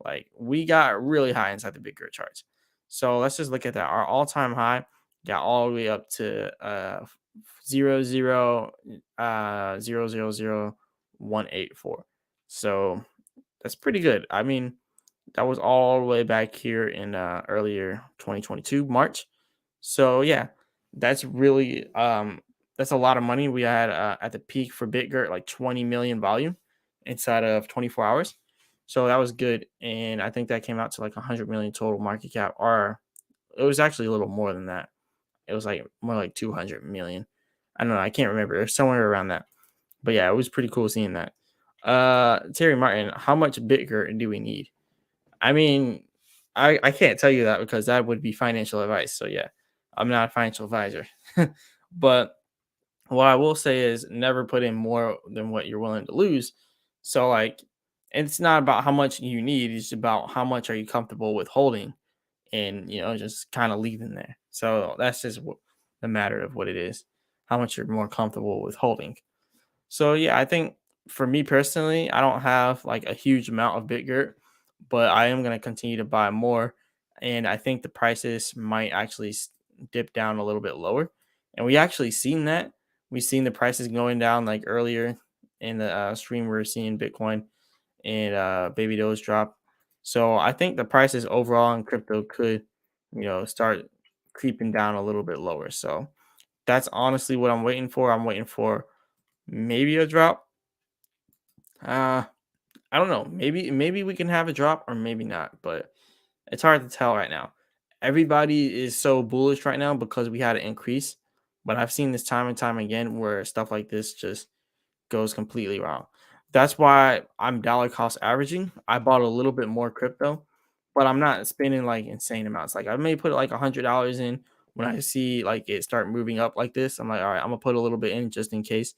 Like we got really high inside the BitGert charts. So let's just look at that. Our all-time high got all the way up to 0.0000184. So that's pretty good. I mean, that was all the way back here in earlier 2022 March. So yeah, that's really that's a lot of money. We had at the peak for BitGert like 20 million volume inside of 24 hours. So that was good, and I think that came out to like 100 million total market cap, or it was actually a little more than that. It was like more like 200 million. I don't know. I can't remember. It was somewhere around that. But yeah, it was pretty cool seeing that. Terry Martin, how much BitGert do we need? I mean, I can't tell you that because that would be financial advice. So yeah, I'm not a financial advisor. But what I will say is never put in more than what you're willing to lose. So like it's not about how much you need, it's about how much are you comfortable with holding and just kind of leaving there. So that's just the matter of what it is, how much you're more comfortable with holding. So yeah, I think for me personally, I don't have like a huge amount of BitGert, but I am gonna continue to buy more, and I think the prices might actually dip down a little bit lower. And we actually seen that. We seen the prices going down like earlier in the stream. We are seeing Bitcoin and Baby Doge drop. So I think the prices overall in crypto could, start creeping down a little bit lower. So that's honestly what I'm waiting for. I'm waiting for maybe a drop. Uh, I don't know. Maybe we can have a drop or maybe not, but it's hard to tell right now. Everybody is so bullish right now because we had an increase, but I've seen this time and time again where stuff like this just goes completely wrong. That's why I'm dollar cost averaging. I bought a little bit more crypto, but I'm not spending like insane amounts. Like I may put like $100 in when I see like it start moving up like this. I'm like, all right, I'm gonna put a little bit in just in case.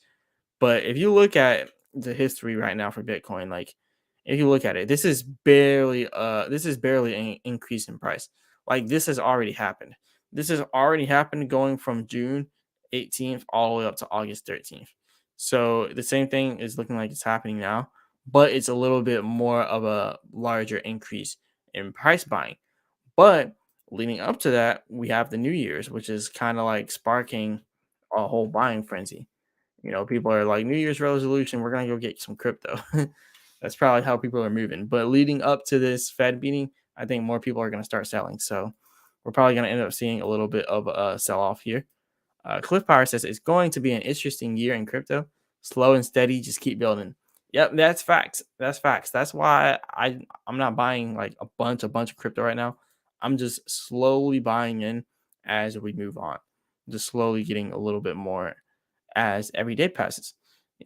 But if you look at the history right now for Bitcoin, like if you look at it, this is barely an increase in price. Like this has already happened. This has already happened going from June 18th all the way up to August 13th. So the same thing is looking like it's happening now, but it's a little bit more of a larger increase in price buying. But leading up to that, we have the New Year's, which is kind of like sparking a whole buying frenzy. People are like, New Year's resolution, we're going to go get some crypto. That's probably how people are moving. But leading up to this Fed meeting, I think more people are going to start selling. So we're probably going to end up seeing a little bit of a sell off here. Cliff Power says it's going to be an interesting year in crypto. Slow and steady, just keep building. Yep, that's facts. That's facts. That's why I'm not buying like a bunch of crypto right now. I'm just slowly buying in as we move on. Just slowly getting a little bit more as every day passes.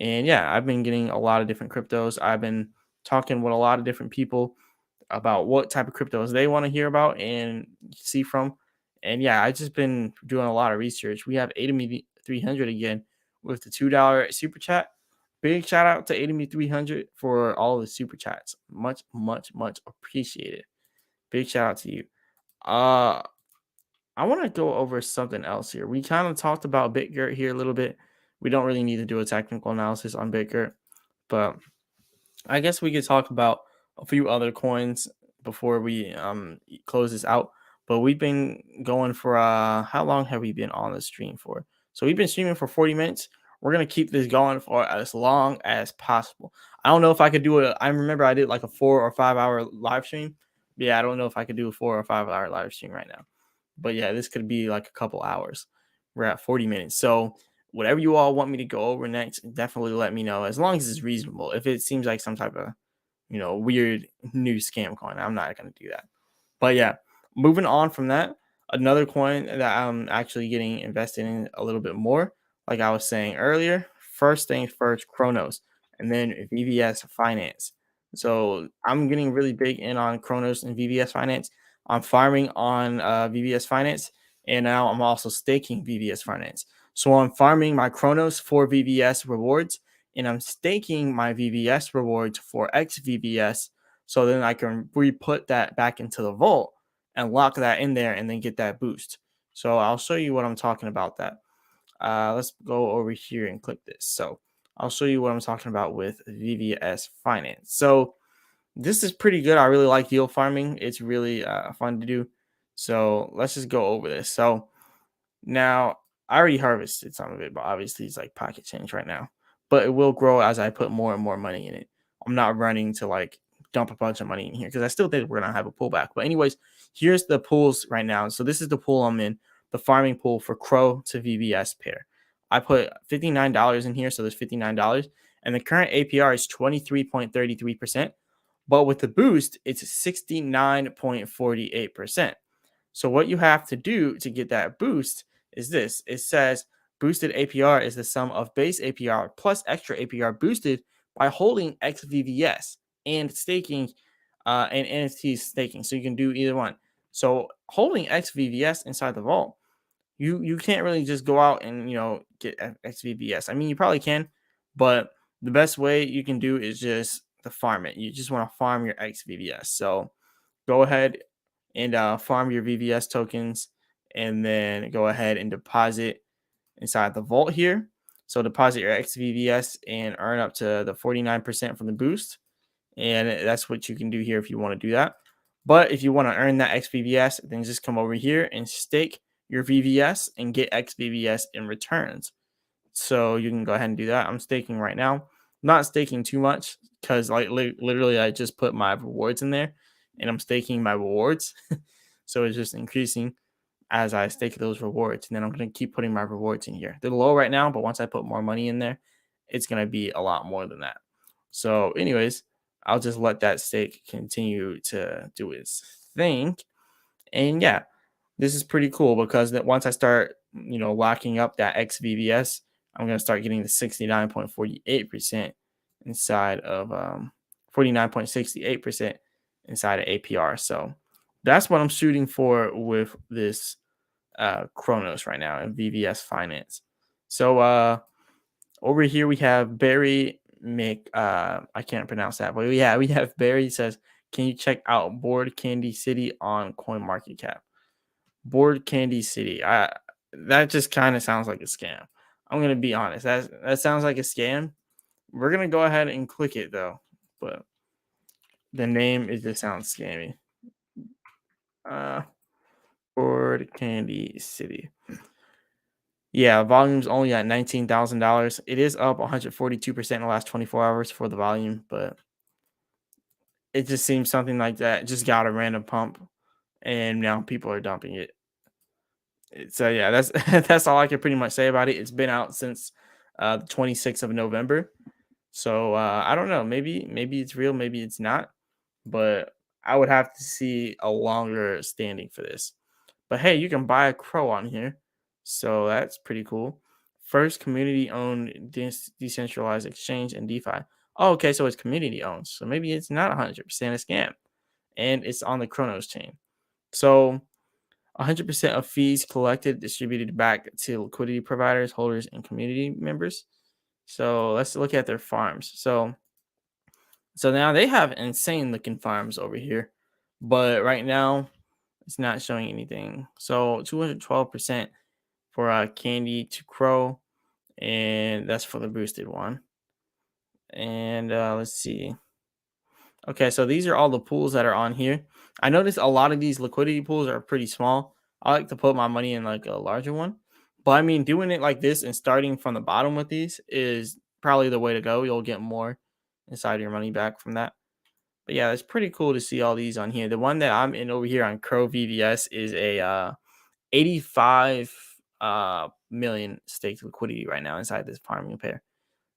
And yeah, I've been getting a lot of different cryptos. I've been talking with a lot of different people about what type of cryptos they want to hear about and see from. And yeah, I've just been doing a lot of research. We have ADM 300 again with the $2 super chat. Big shout out to ADM 300 for all the super chats. Much, much, much appreciated. Big shout out to you. Uh I want to go over something else here. We kind of talked about BitGert here a little bit. We don't really need to do a technical analysis on BitGert, but I guess we could talk about a few other coins before we close this out. But we've been going for how long have we been on the stream for? So we've been streaming for 40 minutes. We're gonna keep this going for as long as possible. I don't know if I could do it. I remember I did like a 4 or 5 hour live stream. Yeah, I don't know if I could do a 4 or 5 hour live stream right now. But yeah, this could be like a couple hours. We're at 40 minutes. So whatever you all want me to go over next, definitely let me know. As long as it's reasonable. If it seems like some type of, weird new scam coin, I'm not gonna do that. But yeah, moving on from that, another coin that I'm actually getting invested in a little bit more, like I was saying earlier, first things first, Chronos, and then VVS Finance. So I'm getting really big in on Chronos and VVS Finance. I'm farming on VVS Finance, and now I'm also staking VVS Finance. So I'm farming my Chronos for VVS rewards, and I'm staking my VVS rewards for XVVS, so then I can re-put that back into the vault and lock that in there and then get that boost. So I'll show you what I'm talking about that. Let's go over here and click this. So I'll show you what I'm talking about with VVS Finance. So this is pretty good. I really like yield farming. It's really fun to do. So let's just go over this. So now, I already harvested some of it, but obviously it's like pocket change right now. But it will grow as I put more and more money in it. I'm not running to like dump a bunch of money in here because I still think we're gonna have a pullback. But anyways, here's the pools right now. So this is the pool I'm in, the farming pool for Crow to VVS pair. I put $59 in here, so there's $59, and the current APR is 23.33%. But with the boost, it's 69.48%. So what you have to do to get that boost is this. It says boosted APR is the sum of base APR plus extra APR boosted by holding XVVS and staking and NFT staking. So you can do either one. So holding XVVS inside the vault, you can't really just go out and get XVVS. I mean, you probably can, but the best way you can do is just to farm it. You just want to farm your XVVS. So go ahead and farm your VVS tokens, and then go ahead and deposit inside the vault here. So deposit your XVVS and earn up to the 49% from the boost. And that's what you can do here if you want to do that. But if you want to earn that XVVS, then just come over here and stake your VVS and get XVVS in returns. So you can go ahead and do that. I'm staking right now. I'm not staking too much because like literally I just put my rewards in there and I'm staking my rewards. So it's just increasing as I stake those rewards. And then I'm going to keep putting my rewards in here. They're low right now, but once I put more money in there, it's going to be a lot more than that. So anyways, I'll just let that stake continue to do its thing. And yeah, this is pretty cool because that once I start, locking up that XVVS, I'm going to start getting the 69.48% inside of 49.68% inside of APR. So that's what I'm shooting for with this Chronos right now in VVS Finance. So over here we have Barry Mc. I can't pronounce that, but yeah, we have Barry says, "Can you check out Board Candy City on CoinMarketCap?" Board Candy City. That just kind of sounds like a scam. I'm gonna be honest. That sounds like a scam. We're gonna go ahead and click it though, but the name it just sounds scammy. Uh, Board Candy City. Yeah, volume's only at $19,000. It is up 142% in the last 24 hours for the volume, but it just seems something like that just got a random pump, and now people are dumping it. So yeah, that's that's all I can pretty much say about it. It's been out since the 26th of November. So I don't know. Maybe it's real, maybe it's not. But I would have to see a longer standing for this. But hey, you can buy a crow on here. So that's pretty cool. First community owned decentralized exchange and DeFi. Oh, okay, so it's community owned. So maybe it's not 100% a scam. And it's on the Chronos chain. So 100% of fees collected distributed back to liquidity providers, holders, and community members. So let's look at their farms. So now they have insane looking farms over here, but right now It's not showing anything. So 212% for Candy to Crow, and that's for the boosted one. And let's see. Okay, so these are all the pools that are on here. I noticed a lot of these liquidity pools are pretty small. I like to put my money in like a larger one. But I mean, doing it like this and starting from the bottom with these is probably the way to go. You'll get more inside your money back from that. But yeah, it's pretty cool to see all these on here. The one that I'm in over here on Crow VVS is a 85 million staked liquidity right now inside this farming pair.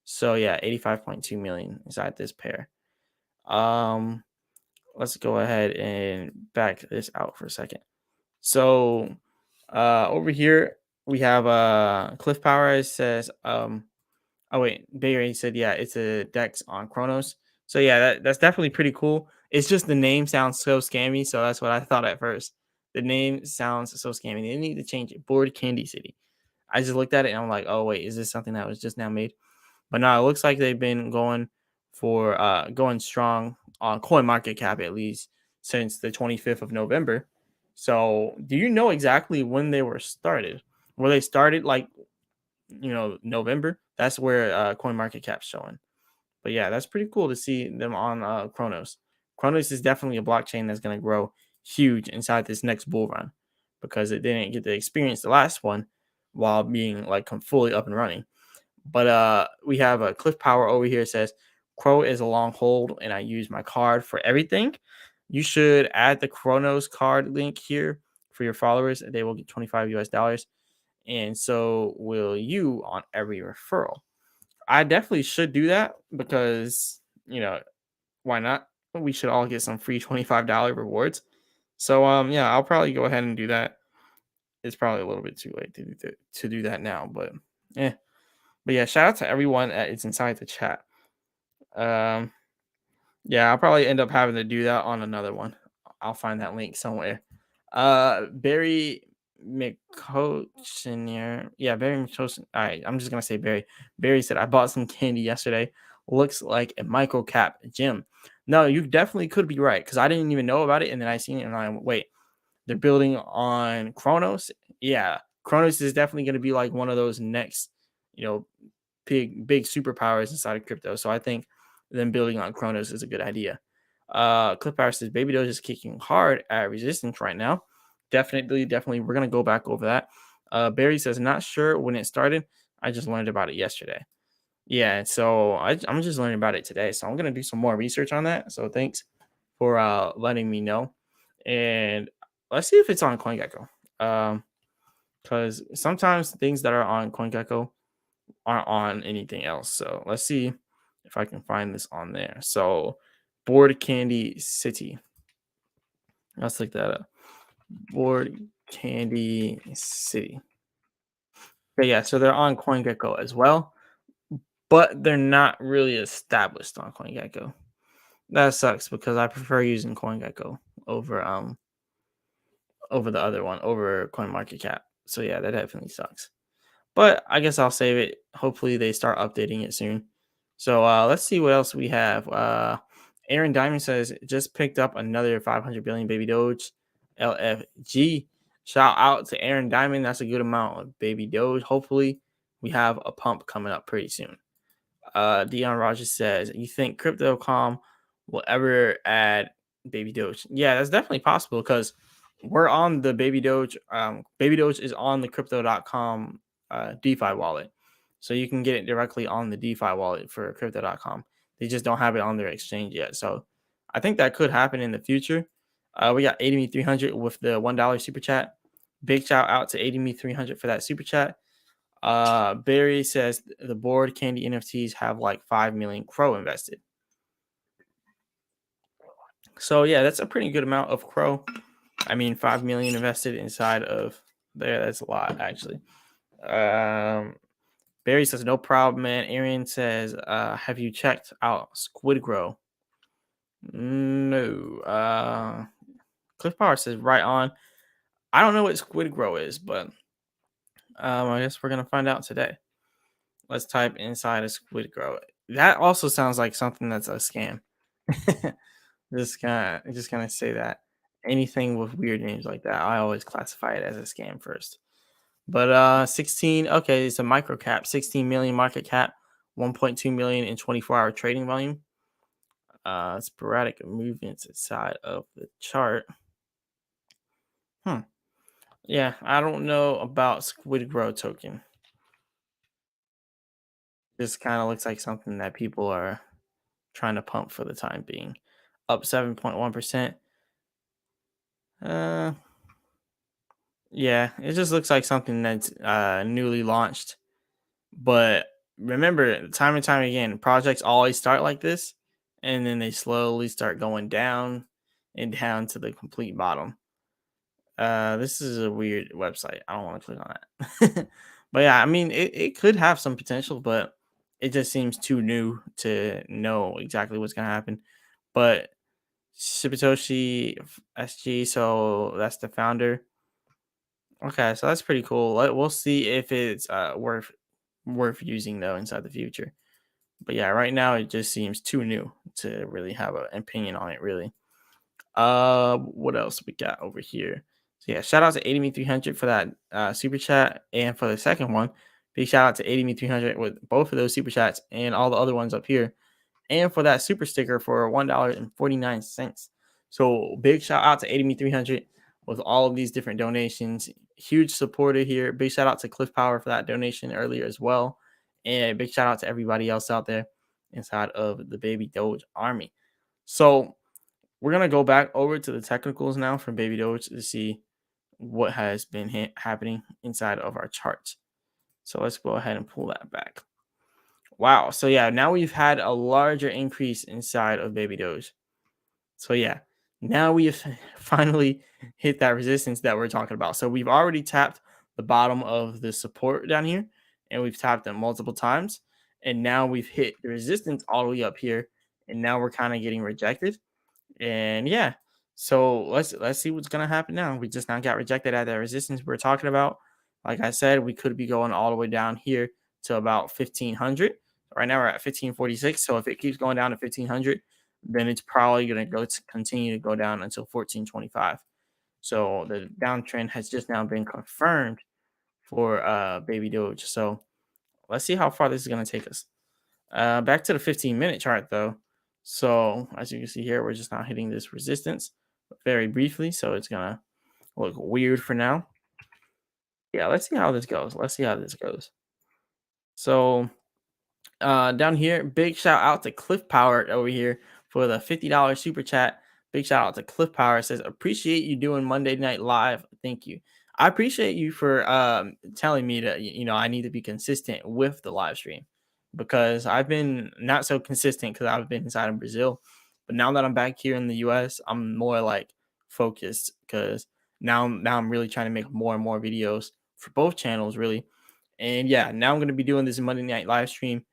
So yeah, 85.2 million inside this pair. Um, let's go ahead and back this out for a second. So over here we have Cliff Power says oh wait, Barry said yeah, it's a Dex on Chronos. So yeah, that's definitely pretty cool. It's just the name sounds so scammy, so that's what I thought at first. The name sounds so scammy. They need to change it. Board Candy City. I just looked at it and I'm like, oh wait, is this something that was just now made? But now it looks like they've been going strong on Coin Market Cap at least since the 25th of November. So do you know exactly when they were started? Were they started like November? That's where Coin Market Cap's showing. But yeah, that's pretty cool to see them on Chronos. Chronos is definitely a blockchain that's going to grow huge inside this next bull run because it didn't get to experience the last one while being like fully up and running. But we have a Cliff Power over here says Crow is a long hold and I use my card for everything. You should add the Chronos card link here for your followers. They will get 25 US dollars. And so will you on every referral. I definitely should do that because, why not? We should all get some free $25 rewards. So yeah, I'll probably go ahead and do that. It's probably a little bit too late to do that now, but yeah. But yeah, shout out to everyone that is inside the chat. Um, yeah, I'll probably end up having to do that on another one. I'll find that link somewhere. Barry McCochinier. Yeah, Barry McCochinier. All right, I'm just gonna say Barry. Barry said I bought some candy yesterday. Looks like a micro cap gym. No, you definitely could be right because I didn't even know about it, and then I seen it and I went, wait, they're building on Chronos. Yeah, Chronos is definitely going to be like one of those next, you know, big superpowers inside of crypto. So I think them building on Chronos is a good idea. Clip Power says Baby Doge is kicking hard at resistance right now. Definitely. We're gonna go back over that. Barry says not sure when it started. I just learned about it yesterday. Yeah, so I'm just learning about it today. So I'm gonna do some more research on that. So thanks for letting me know. And let's see if it's on CoinGecko. Because sometimes things that are on CoinGecko aren't on anything else. So let's see if I can find this on there. So Board Candy City. Let's look that up. Board Candy City. Okay, yeah, so they're on CoinGecko as well, but they're not really established on CoinGecko. That sucks because I prefer using CoinGecko over the other one, over CoinMarketCap. So yeah, that definitely sucks. But I guess I'll save it. Hopefully they start updating it soon. So let's see what else we have. Aaron Diamond says just picked up another 500 billion baby Doge LFG. Shout out to Aaron Diamond. That's a good amount of baby Doge. Hopefully we have a pump coming up pretty soon. Dion Rogers says, you think Crypto.com will ever add Baby Doge? Yeah, that's definitely possible because we're on the Baby Doge. Baby Doge is on the Crypto.com DeFi wallet. So you can get it directly on the DeFi wallet for Crypto.com. They just don't have it on their exchange yet. So I think that could happen in the future. We got 80me300 with the $1 super chat. Big shout out to 80me300 for that super chat. Barry says the board candy NFTs have like 5 million Crow invested. So yeah, that's a pretty good amount of Crow. I mean, 5 million invested inside of there. That's a lot actually. Barry says no problem, man. Arian says, have you checked out Squid Grow? No. Cliff Power says right on. I don't know what Squid Grow is, but I guess we're gonna find out today. Let's type inside of Squid Grow. That also sounds like something that's a scam. Just gonna say that. Anything with weird names like that, I always classify it as a scam first. But 16, okay, it's a micro cap, 16 million market cap, 1.2 million in 24-hour trading volume. Sporadic movements inside of the chart. Hmm. Yeah, I don't know about Squid Grow token. This kind of looks like something that people are trying to pump for the time being. Up 7.1%. Uh yeah, it just looks like something that's newly launched. But remember, time and time again, projects always start like this, and then they slowly start going down and down to the complete bottom. This is a weird website. I don't want to click on that. But yeah, I mean, it could have some potential, but it just seems too new to know exactly what's gonna happen. But Shibatoshi SG, so that's the founder. Okay, so that's pretty cool. We'll see if it's worth using though inside the future. But yeah, right now it just seems too new to really have an opinion on it. Really. What else we got over here? So yeah, shout out to 80me300 for that super chat, and for the second one, big shout out to 80me300 with both of those super chats and all the other ones up here, and for that super sticker for $1.49. So big shout out to 80me300 with all of these different donations. Huge supporter here. Big shout out to Cliff Power for that donation earlier as well, and big shout out to everybody else out there inside of the Baby Doge Army. So we're gonna go back over to the technicals now from Baby Doge to see what has been happening inside of our charts. So let's go ahead and pull that back. Wow. So yeah, now we've had a larger increase inside of Baby Doge. So yeah, now we have finally hit that resistance that we're talking about. So we've already tapped the bottom of the support down here, and we've tapped it multiple times. And now we've hit the resistance all the way up here, and now we're kind of getting rejected. And yeah, so let's see what's gonna happen now. We just now got rejected at that resistance we're talking about. Like I said, we could be going all the way down here to about 1500. Right now we're at 1546. So if it keeps going down to 1500, then it's probably gonna go to continue to go down until 1425. So the downtrend has just now been confirmed for Baby Doge. So let's see how far this is gonna take us. Back to the 15-minute chart though. So as you can see here, we're just not hitting this resistance very briefly. So it's gonna look weird for now. Yeah, let's see how this goes. Let's see how this goes. So down here, big shout out to Cliff Power over here for the $50 super chat. Big shout out to Cliff Power. It says, appreciate you doing Monday Night Live. Thank you. I appreciate you for telling me that I need to be consistent with the live stream, because I've been not so consistent because I've been inside of Brazil. But now that I'm back here in the US, I'm more like focused, because now I'm really trying to make more and more videos for both channels, really. And yeah, now I'm going to be doing this Monday Night Live stream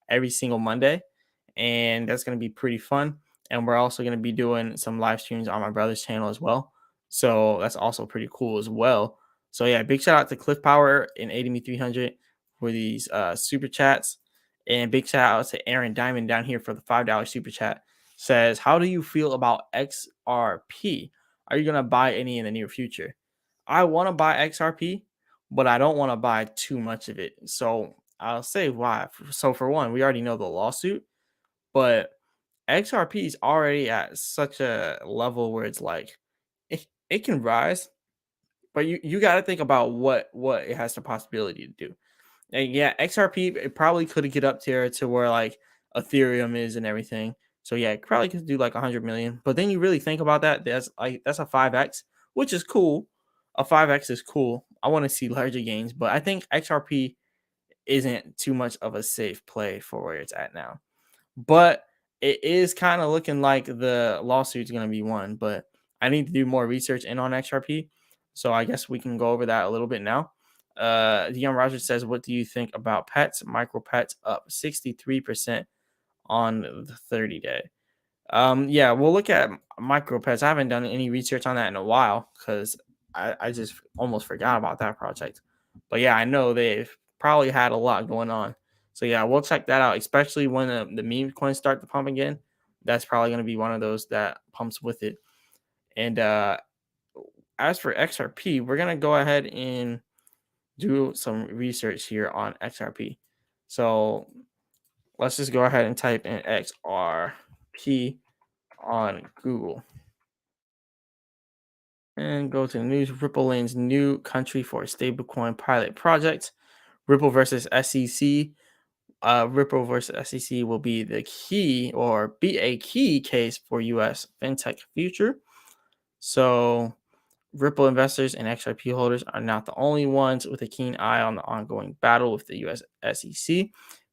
every single Monday, and that's going to be pretty fun. And we're also going to be doing some live streams on my brother's channel as well. So that's also pretty cool as well. So yeah, big shout out to Cliff Power and 80me300 for these super chats. And big shout out to Aaron Diamond down here for the $5 super chat. Says, how do you feel about XRP? Are you going to buy any in the near future? I want to buy XRP, but I don't want to buy too much of it. So I'll say why. So for one, we already know the lawsuit, but XRP is already at such a level where it's like it can rise, but you got to think about what it has the possibility to do. And yeah, XRP it probably could get up there to where like Ethereum is and everything. So yeah, it probably could do like 100 million. But then you really think about that, that's a 5x, which is cool. A 5x is cool. I want to see larger gains, but I think XRP isn't too much of a safe play for where it's at now. But it is kind of looking like the lawsuit's going to be won. But I need to do more research in on XRP. So I guess we can go over that a little bit now. Dion Rogers says, what do you think about pets? Micro pets up 63% on the 30-day. Yeah, we'll look at micro pets. I haven't done any research on that in a while because I just almost forgot about that project. But yeah, I know they've probably had a lot going on. So yeah, we'll check that out, especially when the meme coins start to pump again. That's probably going to be one of those that pumps with it. And as for XRP, we're gonna go ahead and do some research here on XRP. So let's just go ahead and type in XRP on Google and go to the news. Ripple lands new country for stablecoin pilot project. Ripple versus SEC. Ripple versus SEC will be the key or be a key case for U.S. fintech future. So Ripple investors and XRP holders are not the only ones with a keen eye on the ongoing battle with the U.S. SEC.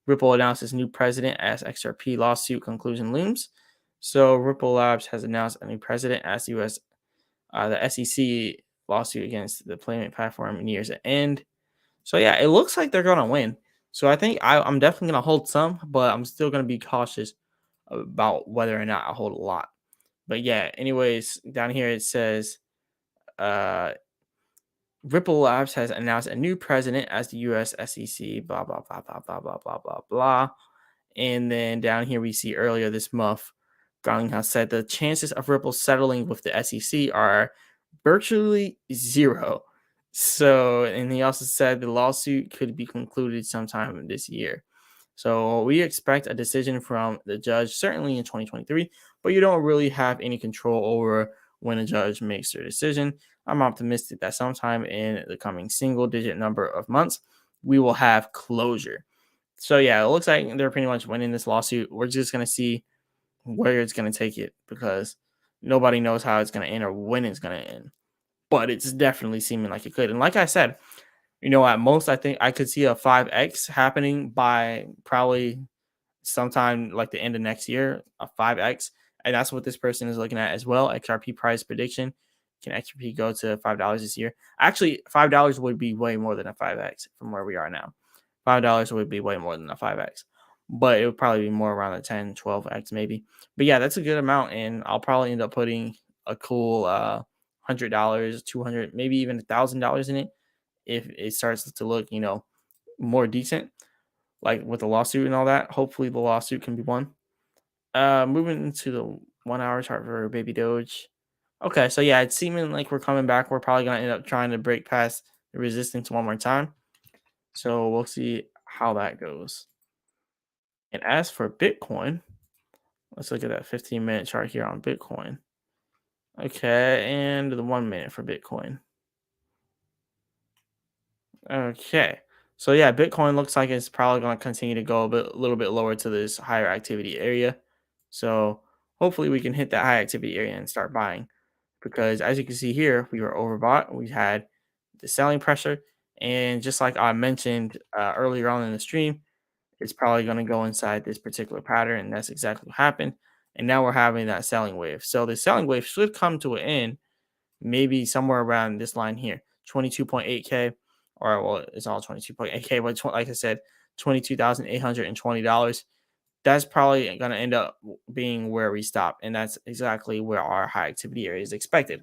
Ripple announced its new president as XRP lawsuit conclusion looms. So Ripple Labs has announced a new president as the SEC lawsuit against the payment platform nears an end. So yeah, it looks like they're gonna win. So I think I'm definitely gonna hold some, but I'm still gonna be cautious about whether or not I hold a lot. But yeah, anyways, down here it says uh Ripple Labs has announced a new president as the US SEC, blah, blah, blah, blah, blah, blah, blah, blah, blah. And then down here, we see earlier this month, Garlinghouse said the chances of Ripple settling with the SEC are virtually zero. So, and he also said the lawsuit could be concluded sometime this year. So, we expect a decision from the judge certainly in 2023, but you don't really have any control over when a judge makes their decision. I'm optimistic that sometime in the coming single digit number of months, we will have closure. So yeah, it looks like they're pretty much winning this lawsuit. We're just gonna see where it's gonna take it because nobody knows how it's gonna end or when it's gonna end. But it's definitely seeming like it could. And like I said, at most I think I could see a 5x happening by probably sometime like the end of next year, a 5x. And that's what this person is looking at as well. XRP price prediction. Can XRP go to $5 this year? Actually, $5 would be way more than a 5x from where we are now. $5 would be way more than a 5x, but it would probably be more around the 10, 12x maybe. But yeah, that's a good amount. And I'll probably end up putting a cool $100, 200, maybe even $1,000 in it if it starts to look, more decent, like with the lawsuit and all that. Hopefully the lawsuit can be won. Moving into the 1 hour chart for Baby Doge. Okay, so yeah, it's seeming like we're coming back. We're probably gonna end up trying to break past the resistance one more time. So we'll see how that goes. And as for Bitcoin, let's look at that 15-minute chart here on Bitcoin. Okay, and the 1 minute for Bitcoin. Okay. So yeah, Bitcoin looks like it's probably going to continue to go a little bit lower to this higher activity area. So hopefully we can hit that high activity area and start buying because as you can see here, we were overbought. We had the selling pressure. And just like I mentioned earlier on in the stream, it's probably going to go inside this particular pattern. And that's exactly what happened. And now we're having that selling wave. So the selling wave should come to an end maybe somewhere around this line here, 22.8K, or well, it's all 22.8K, but like I said, $22,820. That's probably going to end up being where we stop. And that's exactly where our high activity area is expected.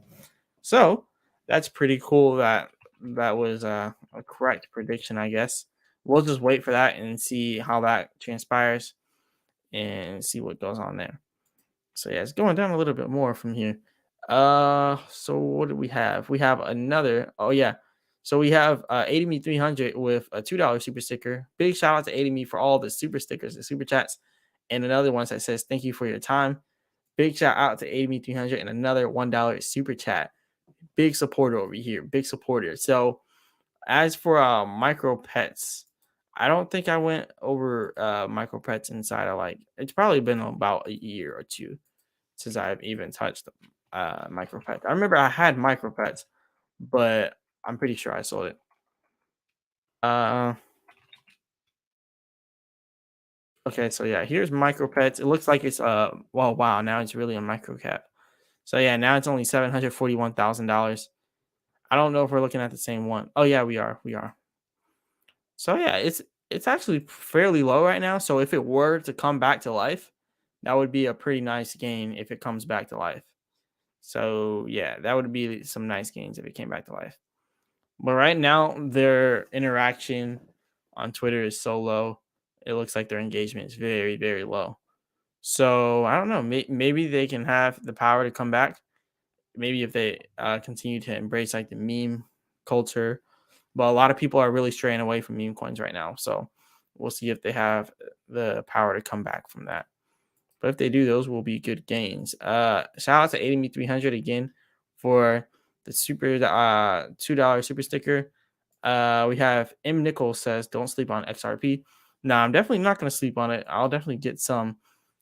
So that's pretty cool that was a correct prediction, I guess. We'll just wait for that and see how that transpires and see what goes on there. So yeah, it's going down a little bit more from here. So what do we have? We have another. Oh yeah, so we have 80me 300 with a $2 super sticker. Big shout out to 80me for all the super stickers and super chats, and another one that says thank you for your time. Big shout out to 80me 300 and another $1 super chat. Big supporter over here. Big supporter. So as for micro pets, I don't think I went over micro pets inside of it's probably been about a year or two since I've even touched micro pets. I remember I had micro pets, but I'm pretty sure I sold it. Uh, okay, so yeah, here's micro pets. It looks like it's well, wow, now it's really a micro cap. So yeah, now it's only $741,000. I don't know if we're looking at the same one. Oh yeah, we are. So yeah, it's actually fairly low right now. So if it were to come back to life, that would be a pretty nice gain if it comes back to life. So yeah, that would be some nice gains if it came back to life. But right now, their interaction on Twitter is so low. It looks like their engagement is very, very low. So I don't know. Maybe they can have the power to come back. maybe if they continue to embrace like the meme culture. But a lot of people are really straying away from meme coins right now. So we'll see if they have the power to come back from that. But if they do, those will be good gains. Shout out to 8300 again for the $2 super sticker. We have M Nichols says, "Don't sleep on XRP." No, I'm definitely not going to sleep on it. I'll definitely get some.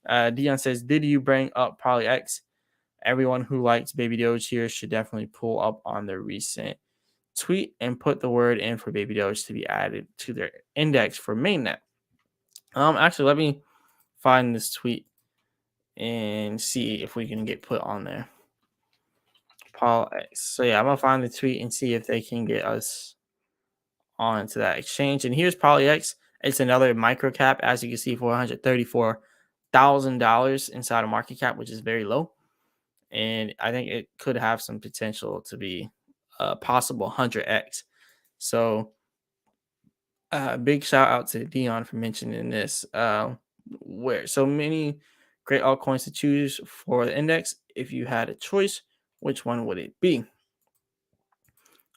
Dion says, "Did you bring up Probably X? Everyone who likes Baby Doge here should definitely pull up on the recent tweet and put the word in for Baby Doge to be added to their index for mainnet." Actually, let me find this tweet and see if we can get put on there. Paul X. So yeah, I'm gonna find the tweet and see if they can get us onto that exchange. And here's PolyX. It's another micro cap, as you can see, $434,000 inside of market cap, which is very low. And I think it could have some potential to be a possible 100x. So big shout out to Dion for mentioning this. Where so many great altcoins to choose for the index. If you had a choice, which one would it be?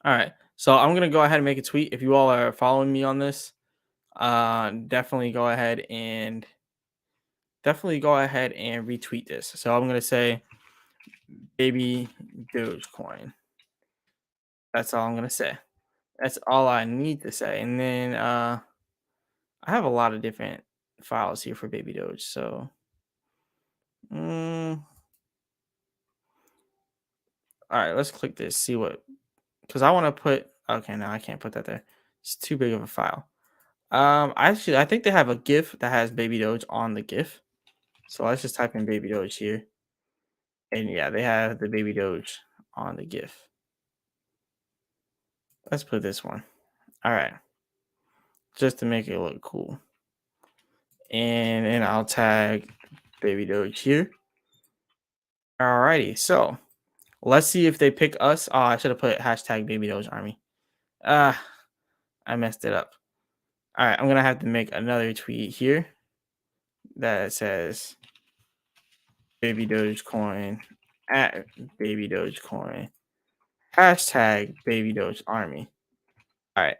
All right. So I'm gonna go ahead and make a tweet. If you all are following me on this, definitely go ahead and retweet this. So I'm gonna say baby Dogecoin. That's all I'm gonna say. That's all I need to say. And then I have a lot of different files here for baby Doge. So all right, let's click this. See what, because I want to put. Okay, no, I can't put that there. It's too big of a file. Actually, I think they have a GIF that has baby Doge on the GIF. So let's just type in baby Doge here. And yeah, they have the baby Doge on the GIF. Let's put this one. All right. Just to make it look cool. And then I'll tag baby Doge here. Alrighty. So let's see if they pick us. Oh, I should have put hashtag baby Doge army. I messed it up. All right. I'm going to have to make another tweet here that says baby Dogecoin at baby Dogecoin. Hashtag baby Doge army. All right.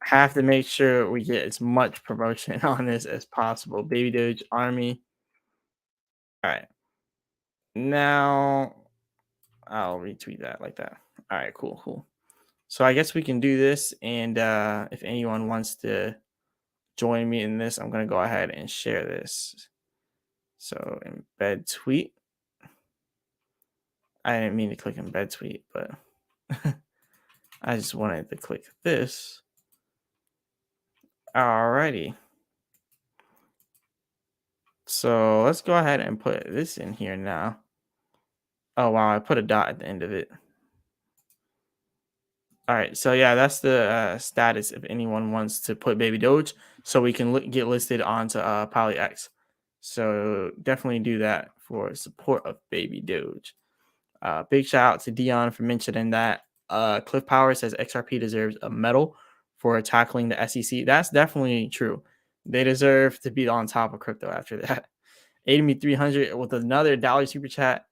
Have to make sure we get as much promotion on this as possible. Baby Doge army. All right. Now I'll retweet that like that. All right, cool. So I guess we can do this. And if anyone wants to join me in this, I'm gonna go ahead and share this. So embed tweet. I didn't mean to click embed tweet, but I just wanted to click this. Alrighty. So let's go ahead and put this in here now. Oh wow, I put a dot at the end of it. All right, so yeah, that's the status if anyone wants to put baby Doge, so we can get listed onto PolyX. So definitely do that for support of baby Doge. Big shout out to Dion for mentioning that. Cliff Power says XRP deserves a medal for tackling the SEC. That's definitely true. They deserve to be on top of crypto after that. 8300 with another dollar super chat.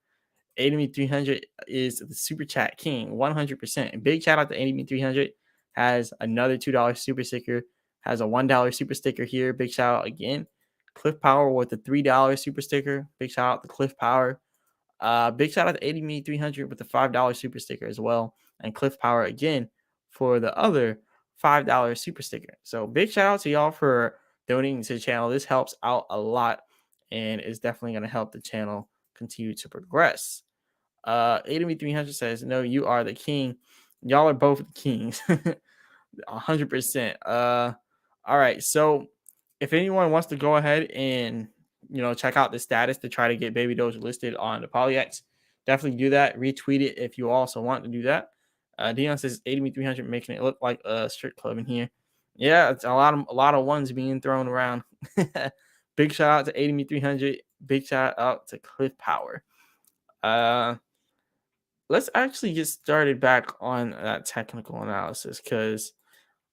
8300 is the super chat king, 100%. And big shout out to 8300. Has another $2 super sticker. Has a $1 super sticker here. Big shout out again. Cliff Power with the $3 super sticker. Big shout out to Cliff Power. Big shout out to 8300 with the $5 super sticker as well. And Cliff Power again for the other $5 super sticker. So big shout out to y'all for donating to the channel. This helps out a lot and is definitely going to help the channel continue to progress. 8300 says, "No, you are the king. Y'all are both the kings." 100%. All right. So if anyone wants to go ahead and check out the status to try to get baby Doge listed on the PolyX, definitely do that. Retweet it if you also want to do that. Dion says 8300 making it look like a strip club in here. Yeah, it's a lot of ones being thrown around. Big shout out to 8300. Big shout out to Cliff Power. Let's actually get started back on that technical analysis because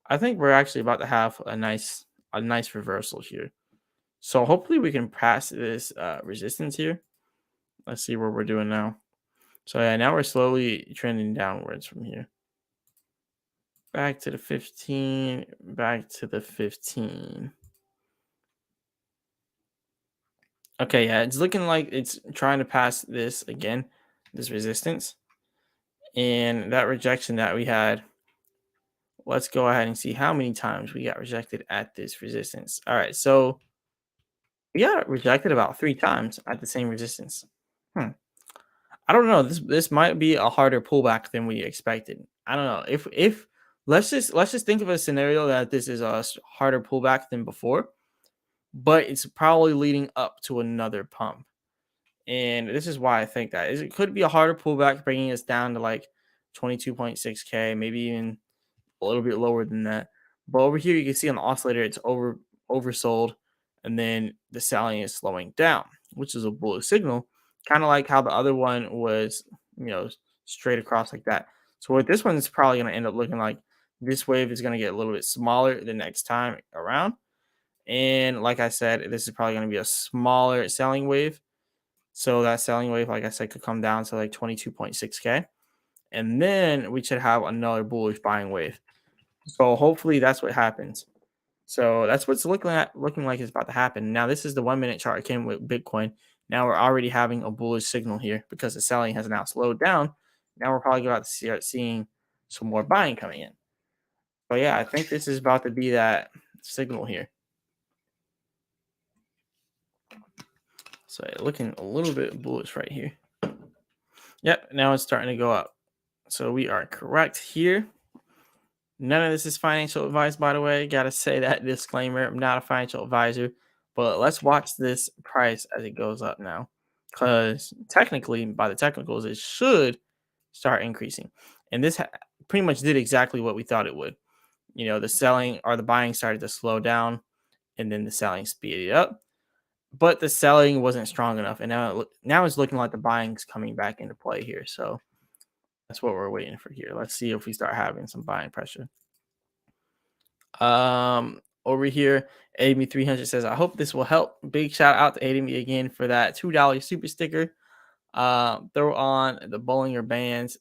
I think we're actually about to have a nice reversal here. So hopefully we can pass this resistance here. Let's see what we're doing now. So yeah, now we're slowly trending downwards from here. Back to the 15, back to the 15. Okay, yeah, it's looking like it's trying to pass this again, this resistance. And that rejection that we had, let's go ahead and see how many times we got rejected at this resistance. All right, so we got rejected about 3 times at the same resistance. Hmm. I don't know. This might be a harder pullback than we expected. I don't know. If let's just think of a scenario that this is a harder pullback than before, but it's probably leading up to another pump. And this is why I think that is it could be a harder pullback, bringing us down to like 22.6K, maybe even a little bit lower than that. But over here, you can see on the oscillator, it's oversold, and then the selling is slowing down, which is a bullish signal, kind of like how the other one was, you know, straight across like that. So what this one is probably going to end up looking like, this wave is going to get a little bit smaller the next time around. And like I said, this is probably going to be a smaller selling wave. So that selling wave, like I said, could come down to like 22.6K. And then we should have another bullish buying wave. So hopefully that's what happens. So that's what's looking like it's about to happen. Now this is the 1 minute chart it came with Bitcoin. Now we're already having a bullish signal here because the selling has now slowed down. Now we're probably about to start seeing some more buying coming in. But yeah, I think this is about to be that signal here. So yeah, looking a little bit bullish right here. Yep, now it's starting to go up. So we are correct here. None of this is financial advice, by the way. Got to say that disclaimer. I'm not a financial advisor, but let's watch this price as it goes up now. Because technically, by the technicals, it should start increasing. And this pretty much did exactly what we thought it would. You know, the selling or the buying started to slow down, and then the selling speeded up. But the selling wasn't strong enough. And now it's looking like the buying's coming back into play here. So that's what we're waiting for here. Let's see if we start having some buying pressure. Over here, Amy 300 says, I hope this will help. Big shout out to Amy again for that $2 super sticker. Throw on the Bollinger Bands.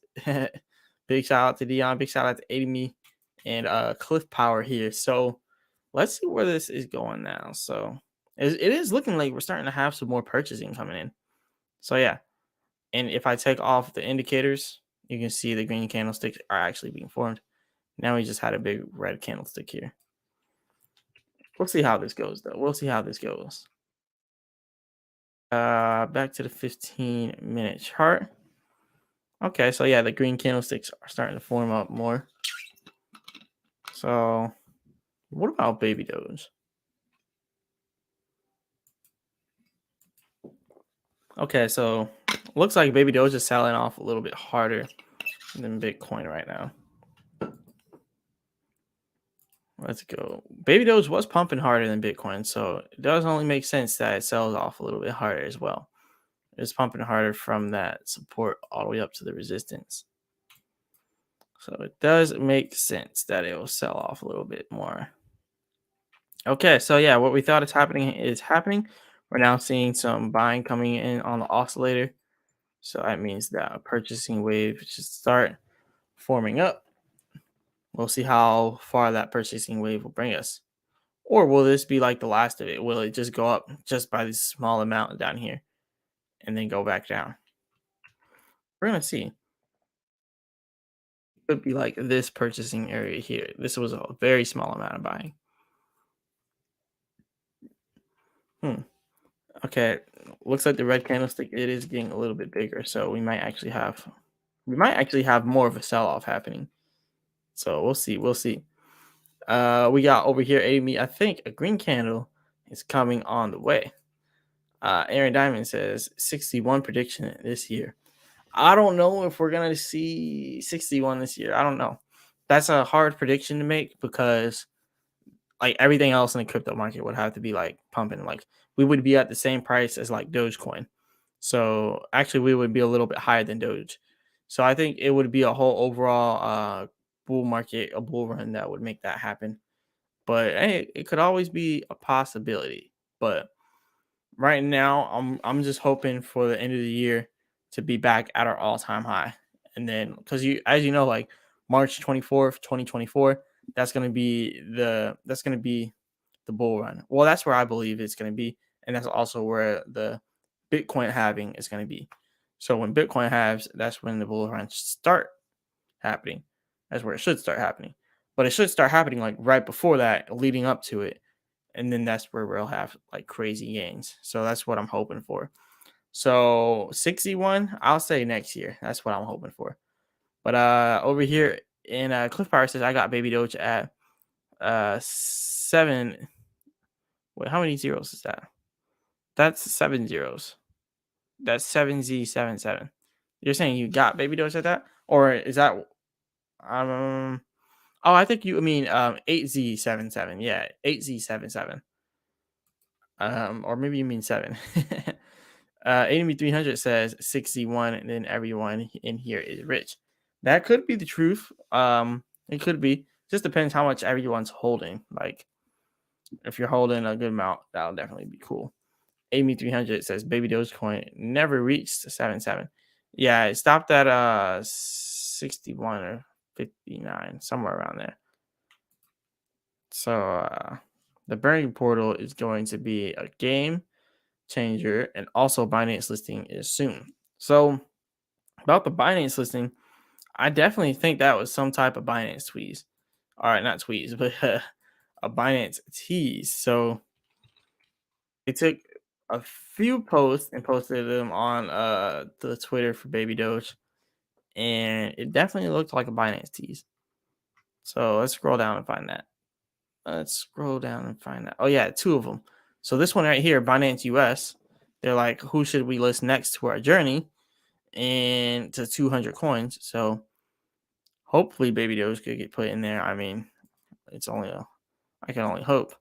Big shout out to Dion. Big shout out to Amy and Cliff Power here. So let's see where this is going now. So it is looking like we're starting to have some more purchasing coming in. So yeah. And if I take off the indicators, you can see the green candlesticks are actually being formed. Now we just had a big red candlestick here. We'll see how this goes, though. We'll see how this goes. Back to the 15-minute chart. Okay, so yeah, the green candlesticks are starting to form up more. So what about baby doge? Okay, so looks like baby doge is selling off a little bit harder than Bitcoin right now. Let's go. Baby doge was pumping harder than Bitcoin, so it does only make sense that it sells off a little bit harder as well. It's pumping harder from that support all the way up to the resistance. So it does make sense that it will sell off a little bit more. Okay, so yeah, what we thought is happening. We're now seeing some buying coming in on the oscillator. So that means that a purchasing wave should start forming up. We'll see how far that purchasing wave will bring us. Or will this be like the last of it? Will it just go up just by this small amount down here and then go back down? We're going to see. Could be like this purchasing area here. This was a very small amount of buying. Okay, looks like the red candlestick it is getting a little bit bigger, so we might actually have more of a sell-off happening. So we'll see. We'll see. We got over here, Amy. I think a green candle is coming on the way. Aaron Diamond says 61 prediction this year. I don't know if we're gonna see 61 this year. I don't know. That's a hard prediction to make because like everything else in the crypto market would have to be like pumping. Like we would be at the same price as like Dogecoin. So actually we would be a little bit higher than Doge. So I think it would be a whole overall bull market, a bull run that would make that happen. But hey, it could always be a possibility. But right now I'm just hoping for the end of the year to be back at our all-time high. And then because as you know, like March 24th, 2024, that's gonna be the bull run. Well, that's where I believe it's gonna be, and that's also where the Bitcoin halving is gonna be. So when Bitcoin halves, that's when the bull run start happening. That's where it should start happening. But it should start happening like right before that, leading up to it. And then that's where we'll have like crazy gains. So that's what I'm hoping for. So 61, I'll say next year. That's what I'm hoping for. But over here in Cliff Power says I got Baby Doge at 7. Wait, how many zeros is that? That's 7 zeros. That's 7Z77. You're saying you got Baby Doge at that? Or is that oh, I think you mean 8Z77. Yeah, 8Z77. Or maybe you mean 7. 8300 says 61, and then everyone in here is rich. That could be the truth. It could be. Just depends how much everyone's holding. Like, if you're holding a good amount, that'll definitely be cool. 8300 says Baby Dogecoin never reached 77. Yeah, it stopped at 61 or 59, somewhere around there. So the burning portal is going to be a game changer, and also Binance listing is soon. So about the Binance listing, I definitely think that was some type of Binance tweeze. All right, not tweeze, but a Binance tease. So they took a few posts and posted them on the Twitter for Baby Doge, and it definitely looked like a Binance tease. So let's scroll down and find that. Oh yeah, 2 of them. So this one right here, Binance US, they're like, who should we list next to our journey and to 200 coins? So hopefully Baby Doge could get put in there. I mean, I can only hope.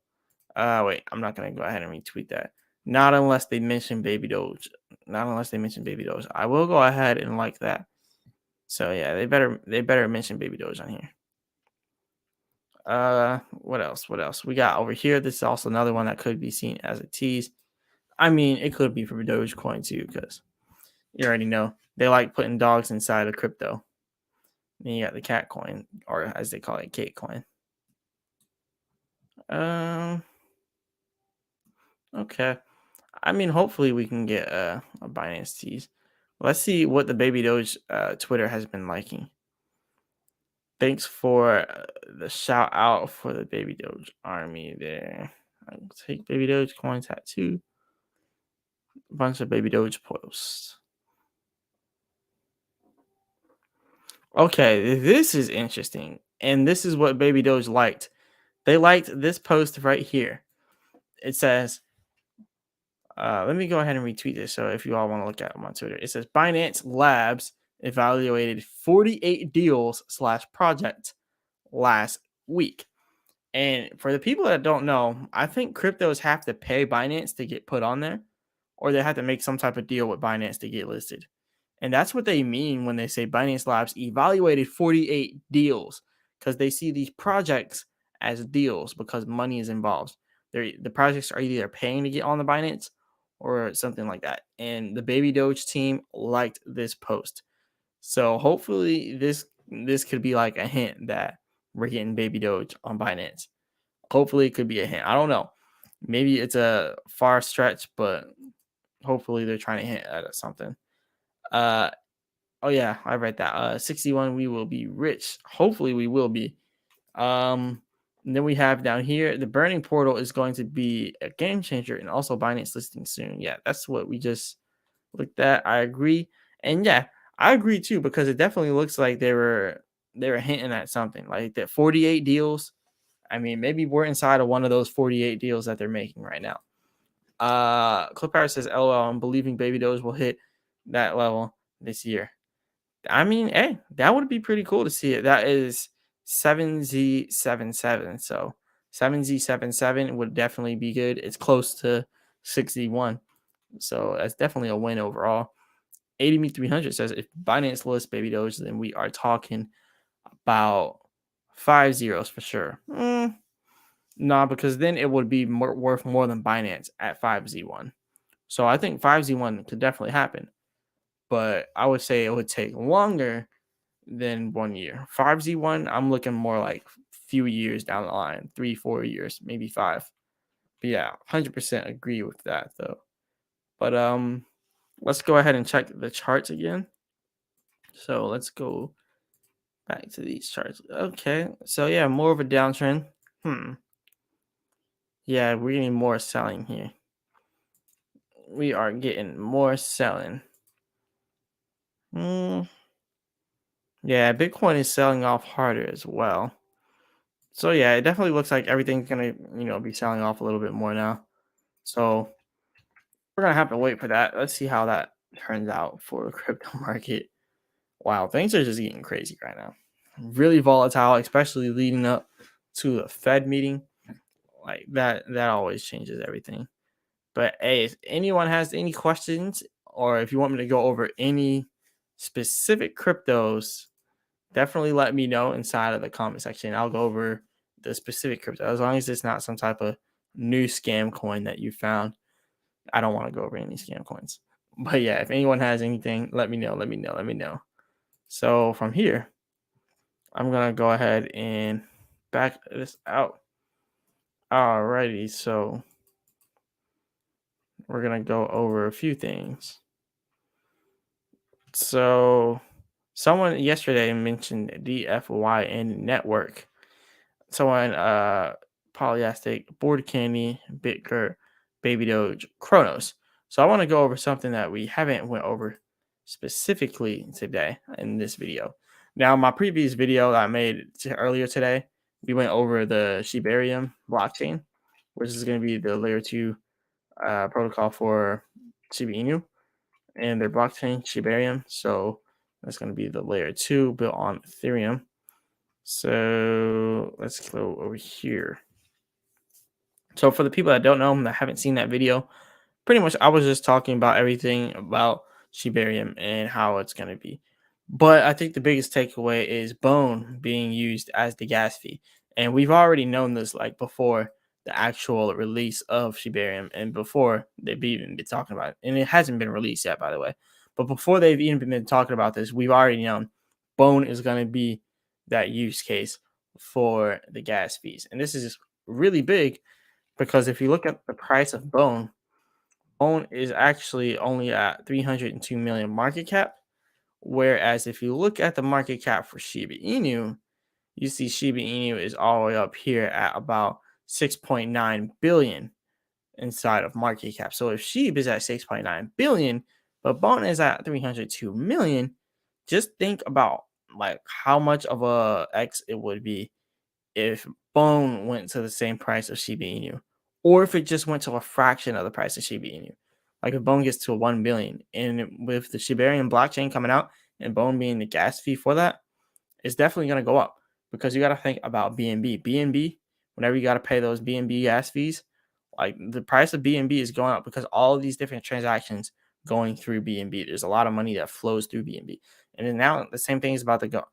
Wait, I'm not gonna go ahead and retweet that. Not unless they mention Baby Doge. Not unless they mention Baby Doge. I will go ahead and like that. So yeah, they better mention Baby Doge on here. What else? What else? We got over here. This is also another one that could be seen as a tease. I mean, it could be for Dogecoin too, because you already know they like putting dogs inside of crypto. Then you got the cat coin, or as they call it, Kate coin. Okay. I mean, hopefully we can get a Binance tease. Let's see what the Baby Doge Twitter has been liking. Thanks for the shout out for the Baby Doge army there. I'll take Baby Doge coin tattoo. A bunch of Baby Doge posts. Okay, this is interesting. And this is what Baby Doge liked. They liked this post right here. It says, let me go ahead and retweet this. So if you all want to look at them on Twitter, it says Binance Labs evaluated 48 deals / project last week. And for the people that don't know, I think cryptos have to pay Binance to get put on there, or they have to make some type of deal with Binance to get listed. And that's what they mean when they say Binance Labs evaluated 48 deals, because they see these projects as deals because money is involved. The projects are either paying to get on the Binance or something like that. And the Baby Doge team liked this post. So hopefully this could be like a hint that we're getting Baby Doge on Binance. Hopefully it could be a hint. I don't know. Maybe it's a far stretch, but hopefully they're trying to hint at something. Oh yeah, I read that. 61, we will be rich. Hopefully we will be. And then we have down here, the burning portal is going to be a game changer and also Binance listing soon. Yeah, that's what we just looked at. I agree. And yeah, I agree too, because it definitely looks like they were hinting at something like that. 48 deals. I mean, maybe we're inside of one of those 48 deals that they're making right now. Clipper says, LOL, I'm believing Baby Doge will hit that level this year. I mean, hey, that would be pretty cool to see it. That is 7Z77. So 7Z77 would definitely be good. It's close to 61. So that's definitely a win overall. 80Me300 says, if Binance lists Baby Doge, then we are talking about 5 zeros for sure. No, because then it would be worth more than Binance at 5Z1. So I think 5Z1 could definitely happen. but I would say it would take longer than 1 year. 5Z1, I'm looking more like few years down the line, 3, 4 years, maybe five. But yeah, 100% agree with that though. But let's go ahead and check the charts again. So let's go back to these charts. Okay, so yeah, more of a downtrend. Hmm. Yeah, we're getting more selling here. We are getting more selling. Hmm. Yeah, Bitcoin is selling off harder as well. So yeah, it definitely looks like everything's gonna, be selling off a little bit more now. So we're gonna have to wait for that. Let's see how that turns out for the crypto market. Wow, things are just getting crazy right now. Really volatile, especially leading up to the Fed meeting. Like that always changes everything. But hey, if anyone has any questions or if you want me to go over any specific cryptos, definitely let me know inside of the comment section. I'll go over the specific crypto as long as it's not some type of new scam coin that you found. I don't want to go over any scam coins. But yeah, if anyone has anything, let me know. Let me know. Let me know. So from here, I'm gonna go ahead and back this out. Alrighty, so we're gonna go over a few things. So someone yesterday mentioned DFYN network. Someone Polyastic, Board Candy, Bitger, Baby Doge, Chronos. So I want to go over something that we haven't went over specifically today in this video. Now, my previous video that I made earlier today, we went over the Shibarium blockchain, which is going to be the layer 2 protocol for Shiba Inu and their blockchain Shibarium. So that's going to be the layer 2 built on Ethereum. So let's go over here. So for the people that don't know that haven't seen that video, pretty much I was just talking about everything about Shibarium and how it's going to be. But I think the biggest takeaway is Bone being used as the gas fee. And we've already known this like before the actual release of Shibarium and before they've even been talking about it. And it hasn't been released yet, by the way. But before they've even been talking about this, we've already known Bone is going to be that use case for the gas fees. And this is really big because if you look at the price of Bone is actually only at 302 million market cap. Whereas if you look at the market cap for Shiba Inu, you see Shiba Inu is all the way up here at about 6.9 billion inside of market cap. So if SHIB is at 6.9 billion, but Bone is at 302 million, just think about like how much of a X it would be if Bone went to the same price of Shiba Inu, or if it just went to a fraction of the price of Shiba Inu. Like if Bone gets to 1 billion, and with the Shibarium blockchain coming out and Bone being the gas fee for that, it's definitely going to go up because you got to think about BNB. BNB, whenever you got to pay those BNB gas fees, like the price of BNB is going up because all of these different transactions going through BNB. There's a lot of money that flows through BNB, and then now the same thing is about to go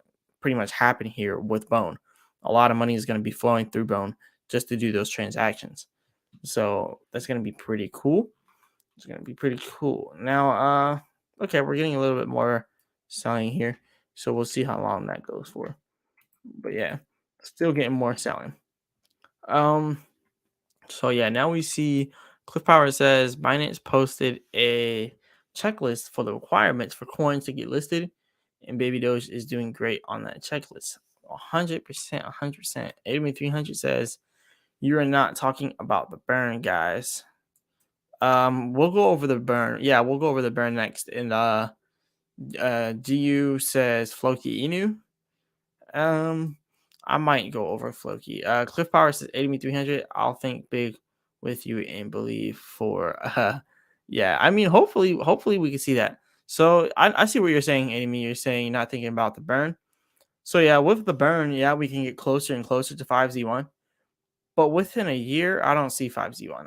pretty much happen here with Bone. A lot of money is going to be flowing through Bone just to do those transactions. So that's going to be pretty cool. It's going to be pretty cool. Now, okay, we're getting a little bit more selling here. So we'll see how long that goes for. But yeah, still getting more selling. So yeah, now we see Cliff Power says Binance posted a checklist for the requirements for coins to get listed, and Baby Doge is doing great on that checklist. 100%, 100%. Admin300 says you are not talking about the burn, guys. We'll go over the burn. Yeah, we'll go over the burn next. And GU says Floki Inu. I might go over Floki. Cliff Power says 8300. I'll think big with you and believe for yeah. I mean, hopefully we can see that. So I see what you're saying, Amy. You're saying you're not thinking about the burn. So yeah, with the burn, yeah, we can get closer and closer to 5Z1. But within a year, I don't see 5Z1.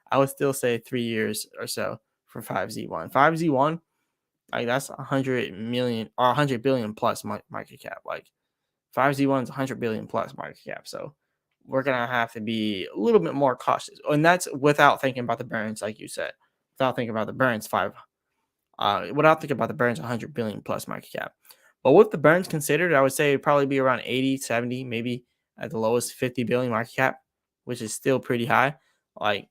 I would still say 3 years or so for 5Z1. 5Z1, like that's 100 million or 100 billion plus market cap. Like 5Z1 is 100 billion plus market cap. So we're going to have to be a little bit more cautious. And that's without thinking about the burns, like you said. Without thinking about the burns, Without thinking about the burns, 100 billion plus market cap. But with the burns considered, I would say it'd probably be around 80, 70, maybe at the lowest 50 billion market cap, which is still pretty high. Like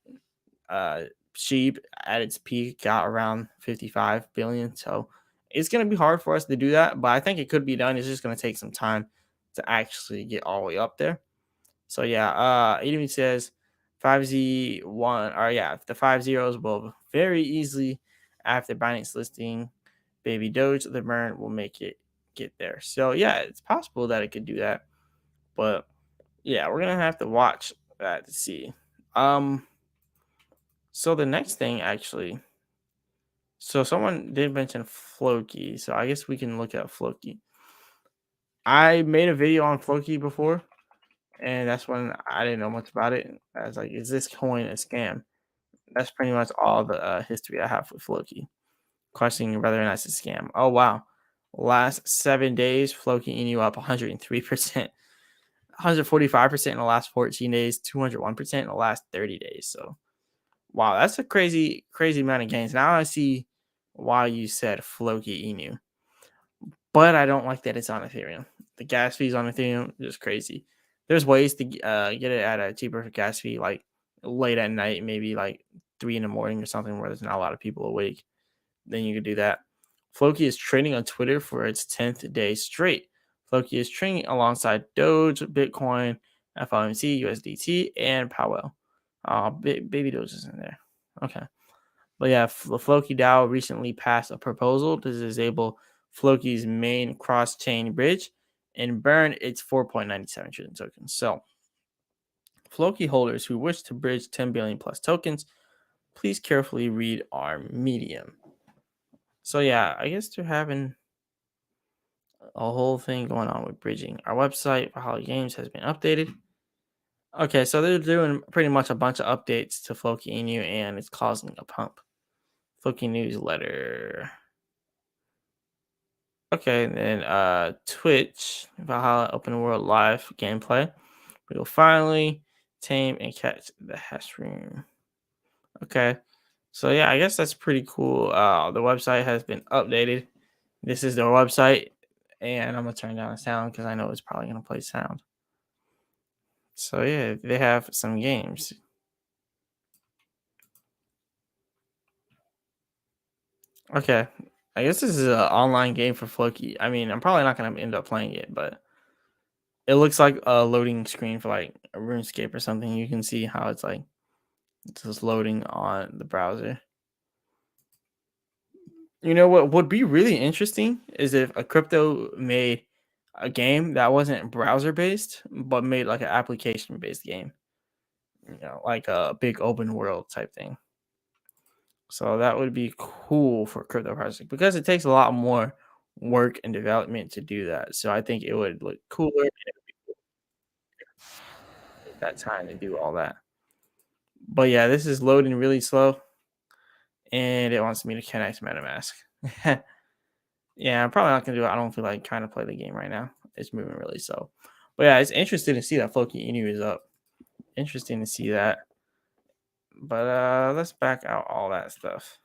uh Sheep at its peak got around 55 billion. So it's gonna be hard for us to do that, but I think it could be done. It's just gonna take some time to actually get all the way up there. So yeah, it even says 5Z1 or yeah, the 5 zeros will very easily after Binance listing Baby Doge, the burn will make it get there. So yeah, it's possible that it could do that. But yeah, we're gonna have to watch that to see. Um so the next thing actually, so someone did mention Floki, so I guess we can look at Floki. I made a video on Floki before, and that's when I didn't know much about it. I was like, "Is this coin a scam?" That's pretty much all the history I have with Floki. Questioning whether or not it's a scam. Oh wow, last 7 days, Floki Inu up 103%, 145% in the last 14 days, 201% in the last 30 days. So wow, that's a crazy, crazy amount of gains. Now I see why you said Floki Inu. But I don't like that it's on Ethereum. The gas fees on Ethereum is just crazy. There's ways to get it at a cheaper gas fee, like late at night, maybe like 3 in the morning or something, where there's not a lot of people awake. Then you could do that. Floki is trading on Twitter for its 10th day straight. Floki is trading alongside Doge, Bitcoin, FOMC, USDT, and Powell. Baby Doge is in there. Okay. But yeah, Floki DAO recently passed a proposal to disable Floki's main cross-chain bridge and burn its 4.97 trillion tokens. So, Floki holders who wish to bridge 10 billion plus tokens, please carefully read our medium. So yeah, I guess they're having a whole thing going on with bridging. Our website for Holly Games has been updated. Okay, so they're doing pretty much a bunch of updates to Floki Inu, and it's causing a pump. Floki newsletter. Okay, and then Twitch, Valhalla Open World Live gameplay. We will finally tame and catch the hash room. Okay, so yeah, I guess that's pretty cool. The website has been updated. This is their website, and I'm gonna turn down the sound because I know it's probably gonna play sound. So yeah, they have some games. Okay, I guess this is an online game for Floki. I mean, I'm probably not gonna end up playing it, but it looks like a loading screen for like a RuneScape or something. You can see how it's like it's just loading on the browser. You know what would be really interesting is if a crypto made a game that wasn't browser based, but made like an application based game. You know, like a big open world type thing. So that would be cool for crypto project because it takes a lot more work and development to do that. So I think it would look cooler and it would take that time to do all that. But yeah, this is loading really slow and it wants me to connect MetaMask. Yeah, I'm probably not gonna do it. I don't feel like trying to play the game right now. It's moving really slow. But yeah, it's interesting to see that Floki Inu is up. Interesting to see that. But let's back out all that stuff.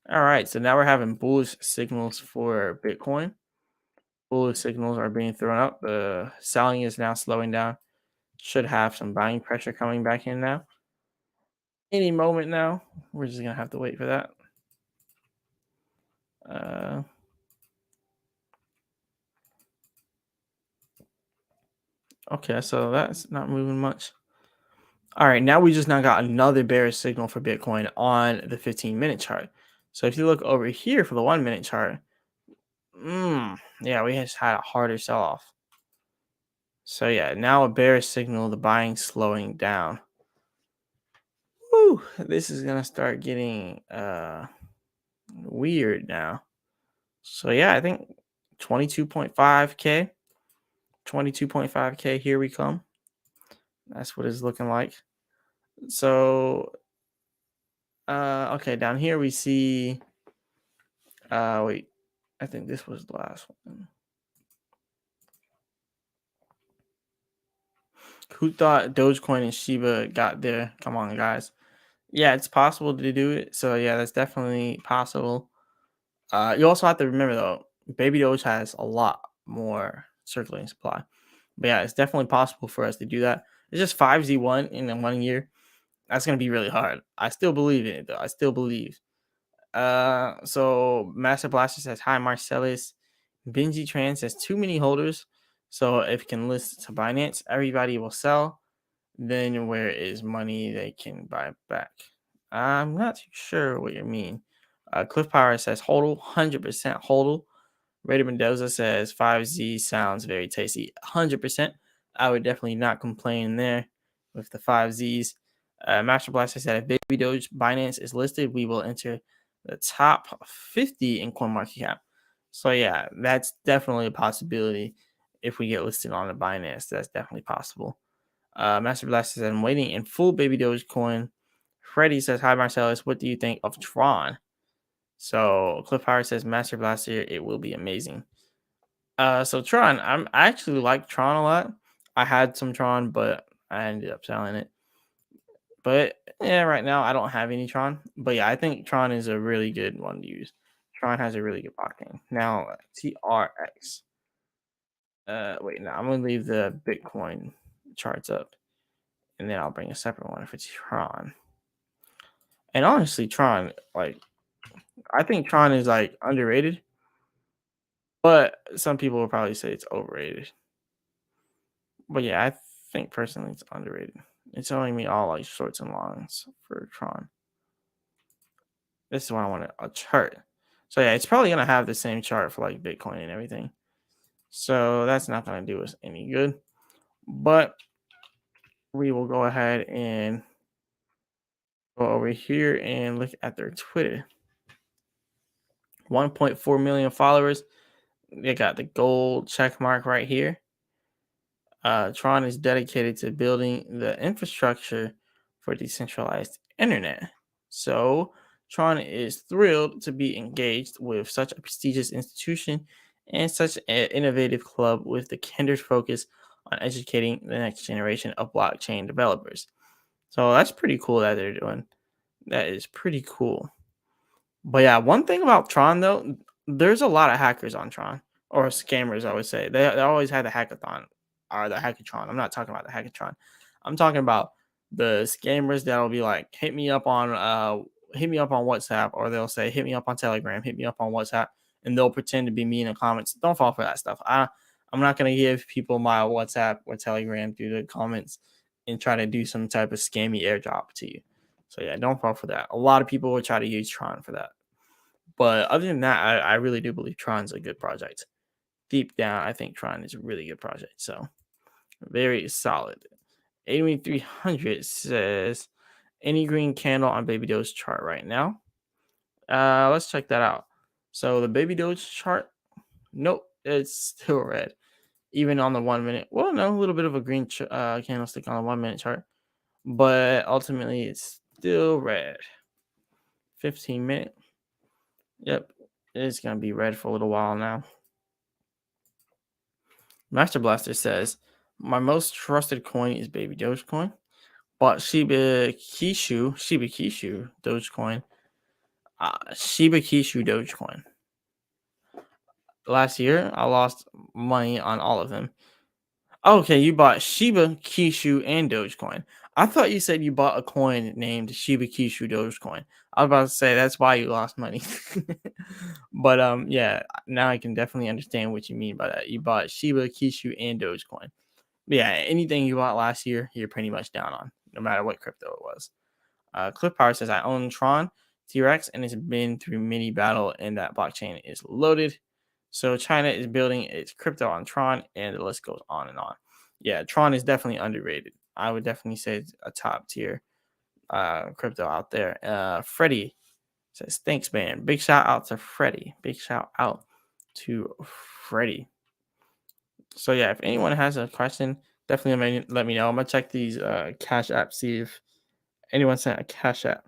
All right, so now we're having bullish signals for Bitcoin. Bullish signals are being thrown out. The selling is now slowing down. Should have some buying pressure coming back in now. Any moment now. We're just gonna have to wait for that. Uh, okay, so that's not moving much. All right, now we just now got another bearish signal for Bitcoin on the 15-minute chart. So if you look over here for the 1-minute chart, yeah, we just had a harder sell off. So yeah, now a bearish signal, the buying slowing down. Woo, this is gonna start getting weird now. So yeah, I think 22.5k, 22.5k, here we come. That's what it's looking like. So okay, down here we see wait, I think this was the last one. Who thought Dogecoin and Shiba got there? Come on, guys. Yeah, it's possible to do it. So yeah, that's definitely possible. You also have to remember though, Baby Doge has a lot more circulating supply. But yeah, it's definitely possible for us to do that. It's just 5Z1 in the 1 year. That's gonna be really hard. I still believe in it though. I still believe. So Master Blaster says hi Marcellus. Benji Tran says too many holders. So if it can list to Binance, everybody will sell. Then where is money they can buy back? I'm not too sure what you mean. Cliff Power says hodl, 100% hodl. Raider Mendoza says 5Z sounds very tasty. 100%. I would definitely not complain there with the 5Zs. Master Blaster said if Baby Doge Binance is listed, we will enter the top 50 in CoinMarketCap. So yeah, that's definitely a possibility if we get listed on the Binance. That's definitely possible. Master Blaster says I'm waiting in full Baby Doge coin. Freddy says hi Marcellus. What do you think of Tron? So Cliff Howard says Master Blaster, it will be amazing. So Tron, I actually like Tron a lot. I had some Tron, but I ended up selling it. But yeah, right now I don't have any Tron. But yeah, I think Tron is a really good one to use. Tron has a really good blockchain. Now TRX. Wait, now I'm gonna leave the Bitcoin charts up, and then I'll bring a separate one for Tron. And honestly, Tron, like I think Tron is like underrated, but some people will probably say it's overrated. But yeah, I think personally it's underrated. It's showing me all like shorts and longs for Tron. This is what I want a chart. So yeah, it's probably gonna have the same chart for like Bitcoin and everything. So that's not gonna do us any good. But we will go ahead and go over here and look at their Twitter. 1.4 million followers. They got the gold check mark right here. Tron is dedicated to building the infrastructure for decentralized internet. So, Tron is thrilled to be engaged with such a prestigious institution and such an innovative club with the kindred focus on educating the next generation of blockchain developers. So, that's pretty cool that they're doing. That is pretty cool. But yeah, one thing about Tron though, there's a lot of hackers on Tron or scammers. I would say they always had the hackathon or the hackatron. I'm not talking about the hackatron. I'm talking about the scammers that'll be like, hit me up on WhatsApp, or they'll say, hit me up on Telegram, hit me up on WhatsApp, and they'll pretend to be me in the comments. Don't fall for that stuff. I'm not gonna give people my WhatsApp or Telegram through the comments and try to do some type of scammy airdrop to you. So yeah, don't fall for that. A lot of people will try to use Tron for that. But other than that, I really do believe Tron's a good project. Deep down, I think Tron is a really good project. So very solid. 8300 says any green candle on Baby Doge chart right now. Let's check that out. So the Baby Doge chart, nope, it's still red. Even on the 1 minute, well, no, a little bit of a green candlestick on the 1 minute chart, but ultimately it's still red. 15 minute, yep, it's gonna be red for a little while now. Master Blaster says, my most trusted coin is Baby Dogecoin. Bought Shiba Kishu Dogecoin. Shiba Kishu Dogecoin. Last year, I lost money on all of them. Okay, you bought Shiba Kishu and Dogecoin. I thought you said you bought a coin named Shiba Kishu Dogecoin. I was about to say that's why you lost money. But yeah, now I can definitely understand what you mean by that. You bought Shiba Kishu and Dogecoin. But yeah, anything you bought last year, you're pretty much down on, no matter what crypto it was. Cliff Power says I own Tron T-Rex and it's been through many battle and that blockchain is loaded. So China is building its crypto on Tron and the list goes on and on. Yeah, Tron is definitely underrated. I would definitely say it's a top tier crypto out there. Freddie says thanks, man. Big shout out to Freddie. Big shout out to Freddie. So yeah, if anyone has a question, definitely let me know. I'm gonna check these Cash App, see if anyone sent a Cash App.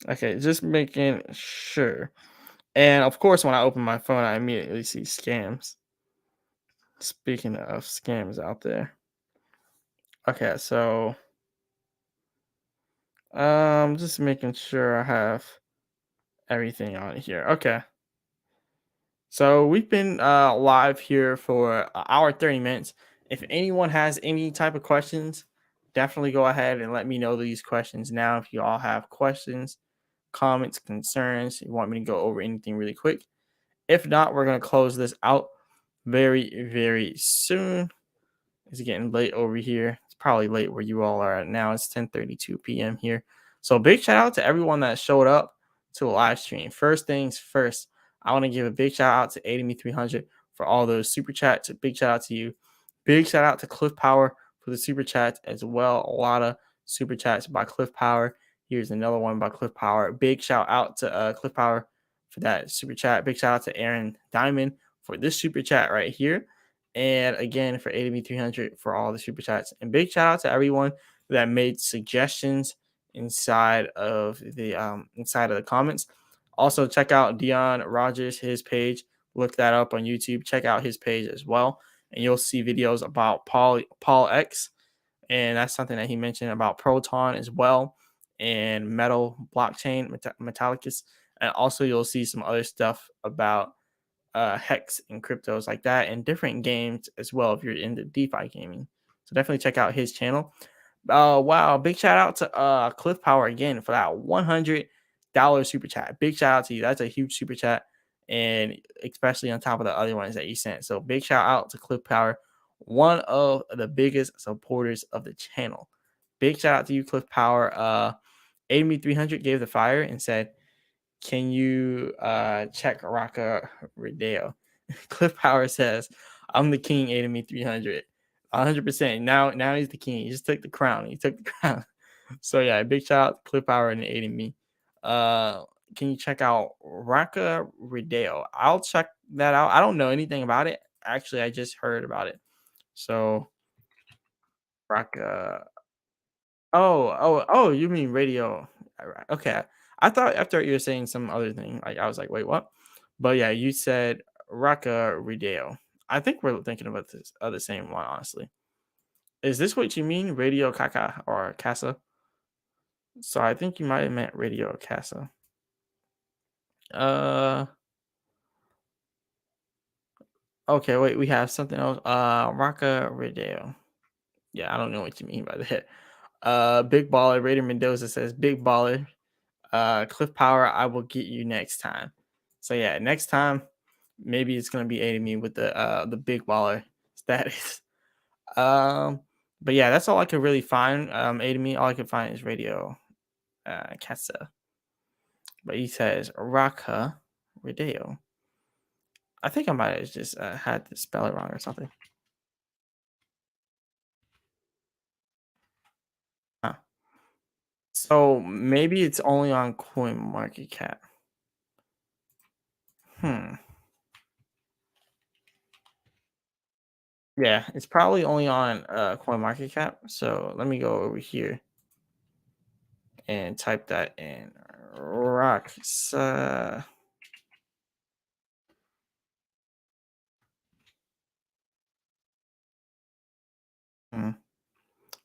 Okay, just making sure. And of course, when I open my phone, I immediately see scams. Speaking of scams out there. Okay, so just making sure I have everything on here. Okay. So we've been live here for an hour 30 minutes. If anyone has any type of questions, definitely go ahead and let me know these questions now. If you all have questions, comments, concerns, you want me to go over anything really quick. If not, we're going to close this out very, very soon. It's getting late over here. It's probably late where you all are at now. It's 10:32 p.m. here. So big shout out to everyone that showed up to a live stream. First things first, I want to give a big shout out to ADME300 for all those super chats. A big shout out to you. Big shout out to Cliff Power for the super chats as well. A lot of super chats by Cliff Power. Here's another one by Cliff Power. Big shout out to Cliff Power for that super chat. Big shout out to Aaron Diamond for this super chat right here. And again, for ADB300 for all the super chats. And big shout out to everyone that made suggestions inside of the comments. Also, check out Dion Rogers, his page. Look that up on YouTube. Check out his page as well. And you'll see videos about Paul X. And that's something that he mentioned about Proton as well. And Metal Blockchain, Metallicus. And also you'll see some other stuff about Hex and cryptos like that and different games as well if you're into DeFi gaming. So definitely check out his channel. Wow, big shout out to Cliff Power again for that $100 super chat. Big shout out to you. That's a huge super chat, and especially on top of the other ones that you sent. So big shout out to Cliff Power, one of the biggest supporters of the channel. Big shout out to you, Cliff Power. AME300 gave the fire and said, can you check Raka Rodeo? Cliff Power says, I'm the king, Enemy 300. 100%. Now he's the king. He just took the crown. He took the crown. So yeah, big shout out to Cliff Power and aiding me. Can you check out Raka Rodeo? I'll check that out. I don't know anything about it. Actually, I just heard about it. So Raka. Oh, you mean radio. Alright, okay. I thought after you were saying some other thing, like, I was like, "Wait, what?" But yeah, you said Raka Rodeo. I think we're thinking about this the same one, honestly. Is this what you mean, Radio Kaka or Casa? So I think you might have meant Radio Casa. Uh, okay, wait, we have something else. Raka Rodeo. Yeah, I don't know what you mean by that. Big Baller, Raider Mendoza says, "Big Baller." Cliff Power, I will get you next time. So yeah, next time maybe it's gonna be aiding me with the big baller status. Um, but yeah, that's all I could really find. Aiding me, all I could find is Radio Casa. But he says Raka Rodeo. I think I might have just had to spell it wrong or something. Huh. So maybe it's only on Coin Market Cap. Hmm. Yeah, it's probably only on Coin Market Cap. So let me go over here and type that in. Rocks.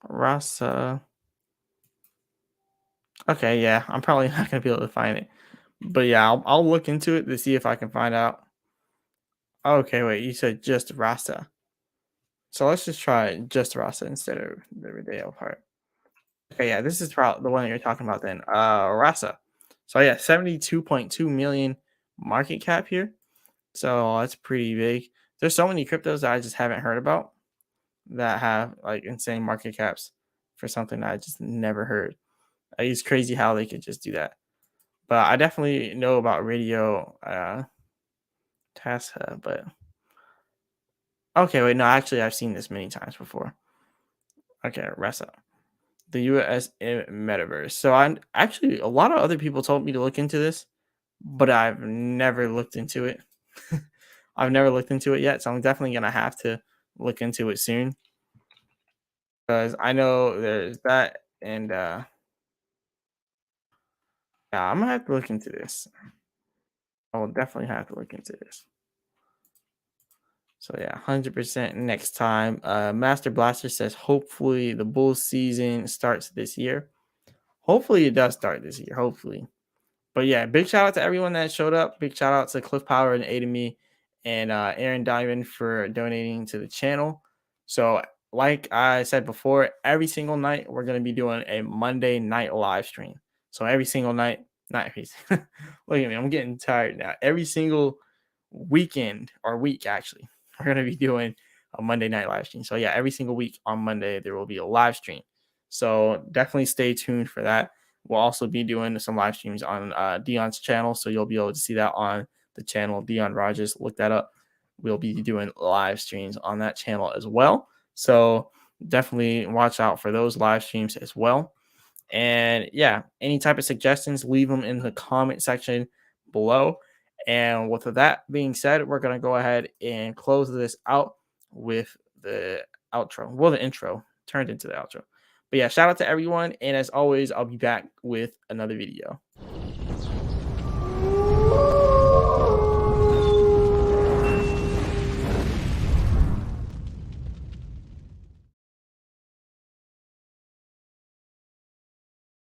Rasa. Okay, yeah, I'm probably not gonna be able to find it, but yeah, I'll look into it to see if I can find out. Okay, wait, you said just Rasa, so let's just try just Rasa instead of the Rodeo part. Okay, yeah, this is probably the one that you're talking about then. Rasa. So yeah, 72.2 million market cap here. So that's pretty big. There's so many cryptos that I just haven't heard about that have like insane market caps for something that I just never heard. It's crazy how they could just do that. But I definitely know about Radio Tasha, but okay, wait, no, actually I've seen this many times before. Okay, Ressa. The US metaverse. So I actually a lot of other people told me to look into this, but I've never looked into it. I've never looked into it yet, so I'm definitely gonna have to look into it soon because I know there's that, and yeah, I'm gonna have to look into this. I will definitely have to look into this. So yeah, 100% next time. Master Blaster says hopefully the bull season starts this year. Hopefully it does start this year. Hopefully. But yeah, big shout out to everyone that showed up. Big shout out to Cliff Power and Aid Me and Aaron Diamond for donating to the channel. So, like I said before, every single night we're gonna be doing a Monday night live stream. So every single night, not every look at me, I'm getting tired now. Every single weekend or week actually, we're gonna be doing a Monday night live stream. So yeah, every single week on Monday there will be a live stream. So definitely stay tuned for that. We'll also be doing some live streams on Dion's channel, so you'll be able to see that on the channel. Dion Rogers, look that up. We'll be doing live streams on that channel as well. So definitely watch out for those live streams as well. And yeah, any type of suggestions, leave them in the comment section below. And with that being said, we're going to go ahead and close this out with the outro. Well, the intro turned into the outro. But yeah, shout out to everyone. And as always, I'll be back with another video.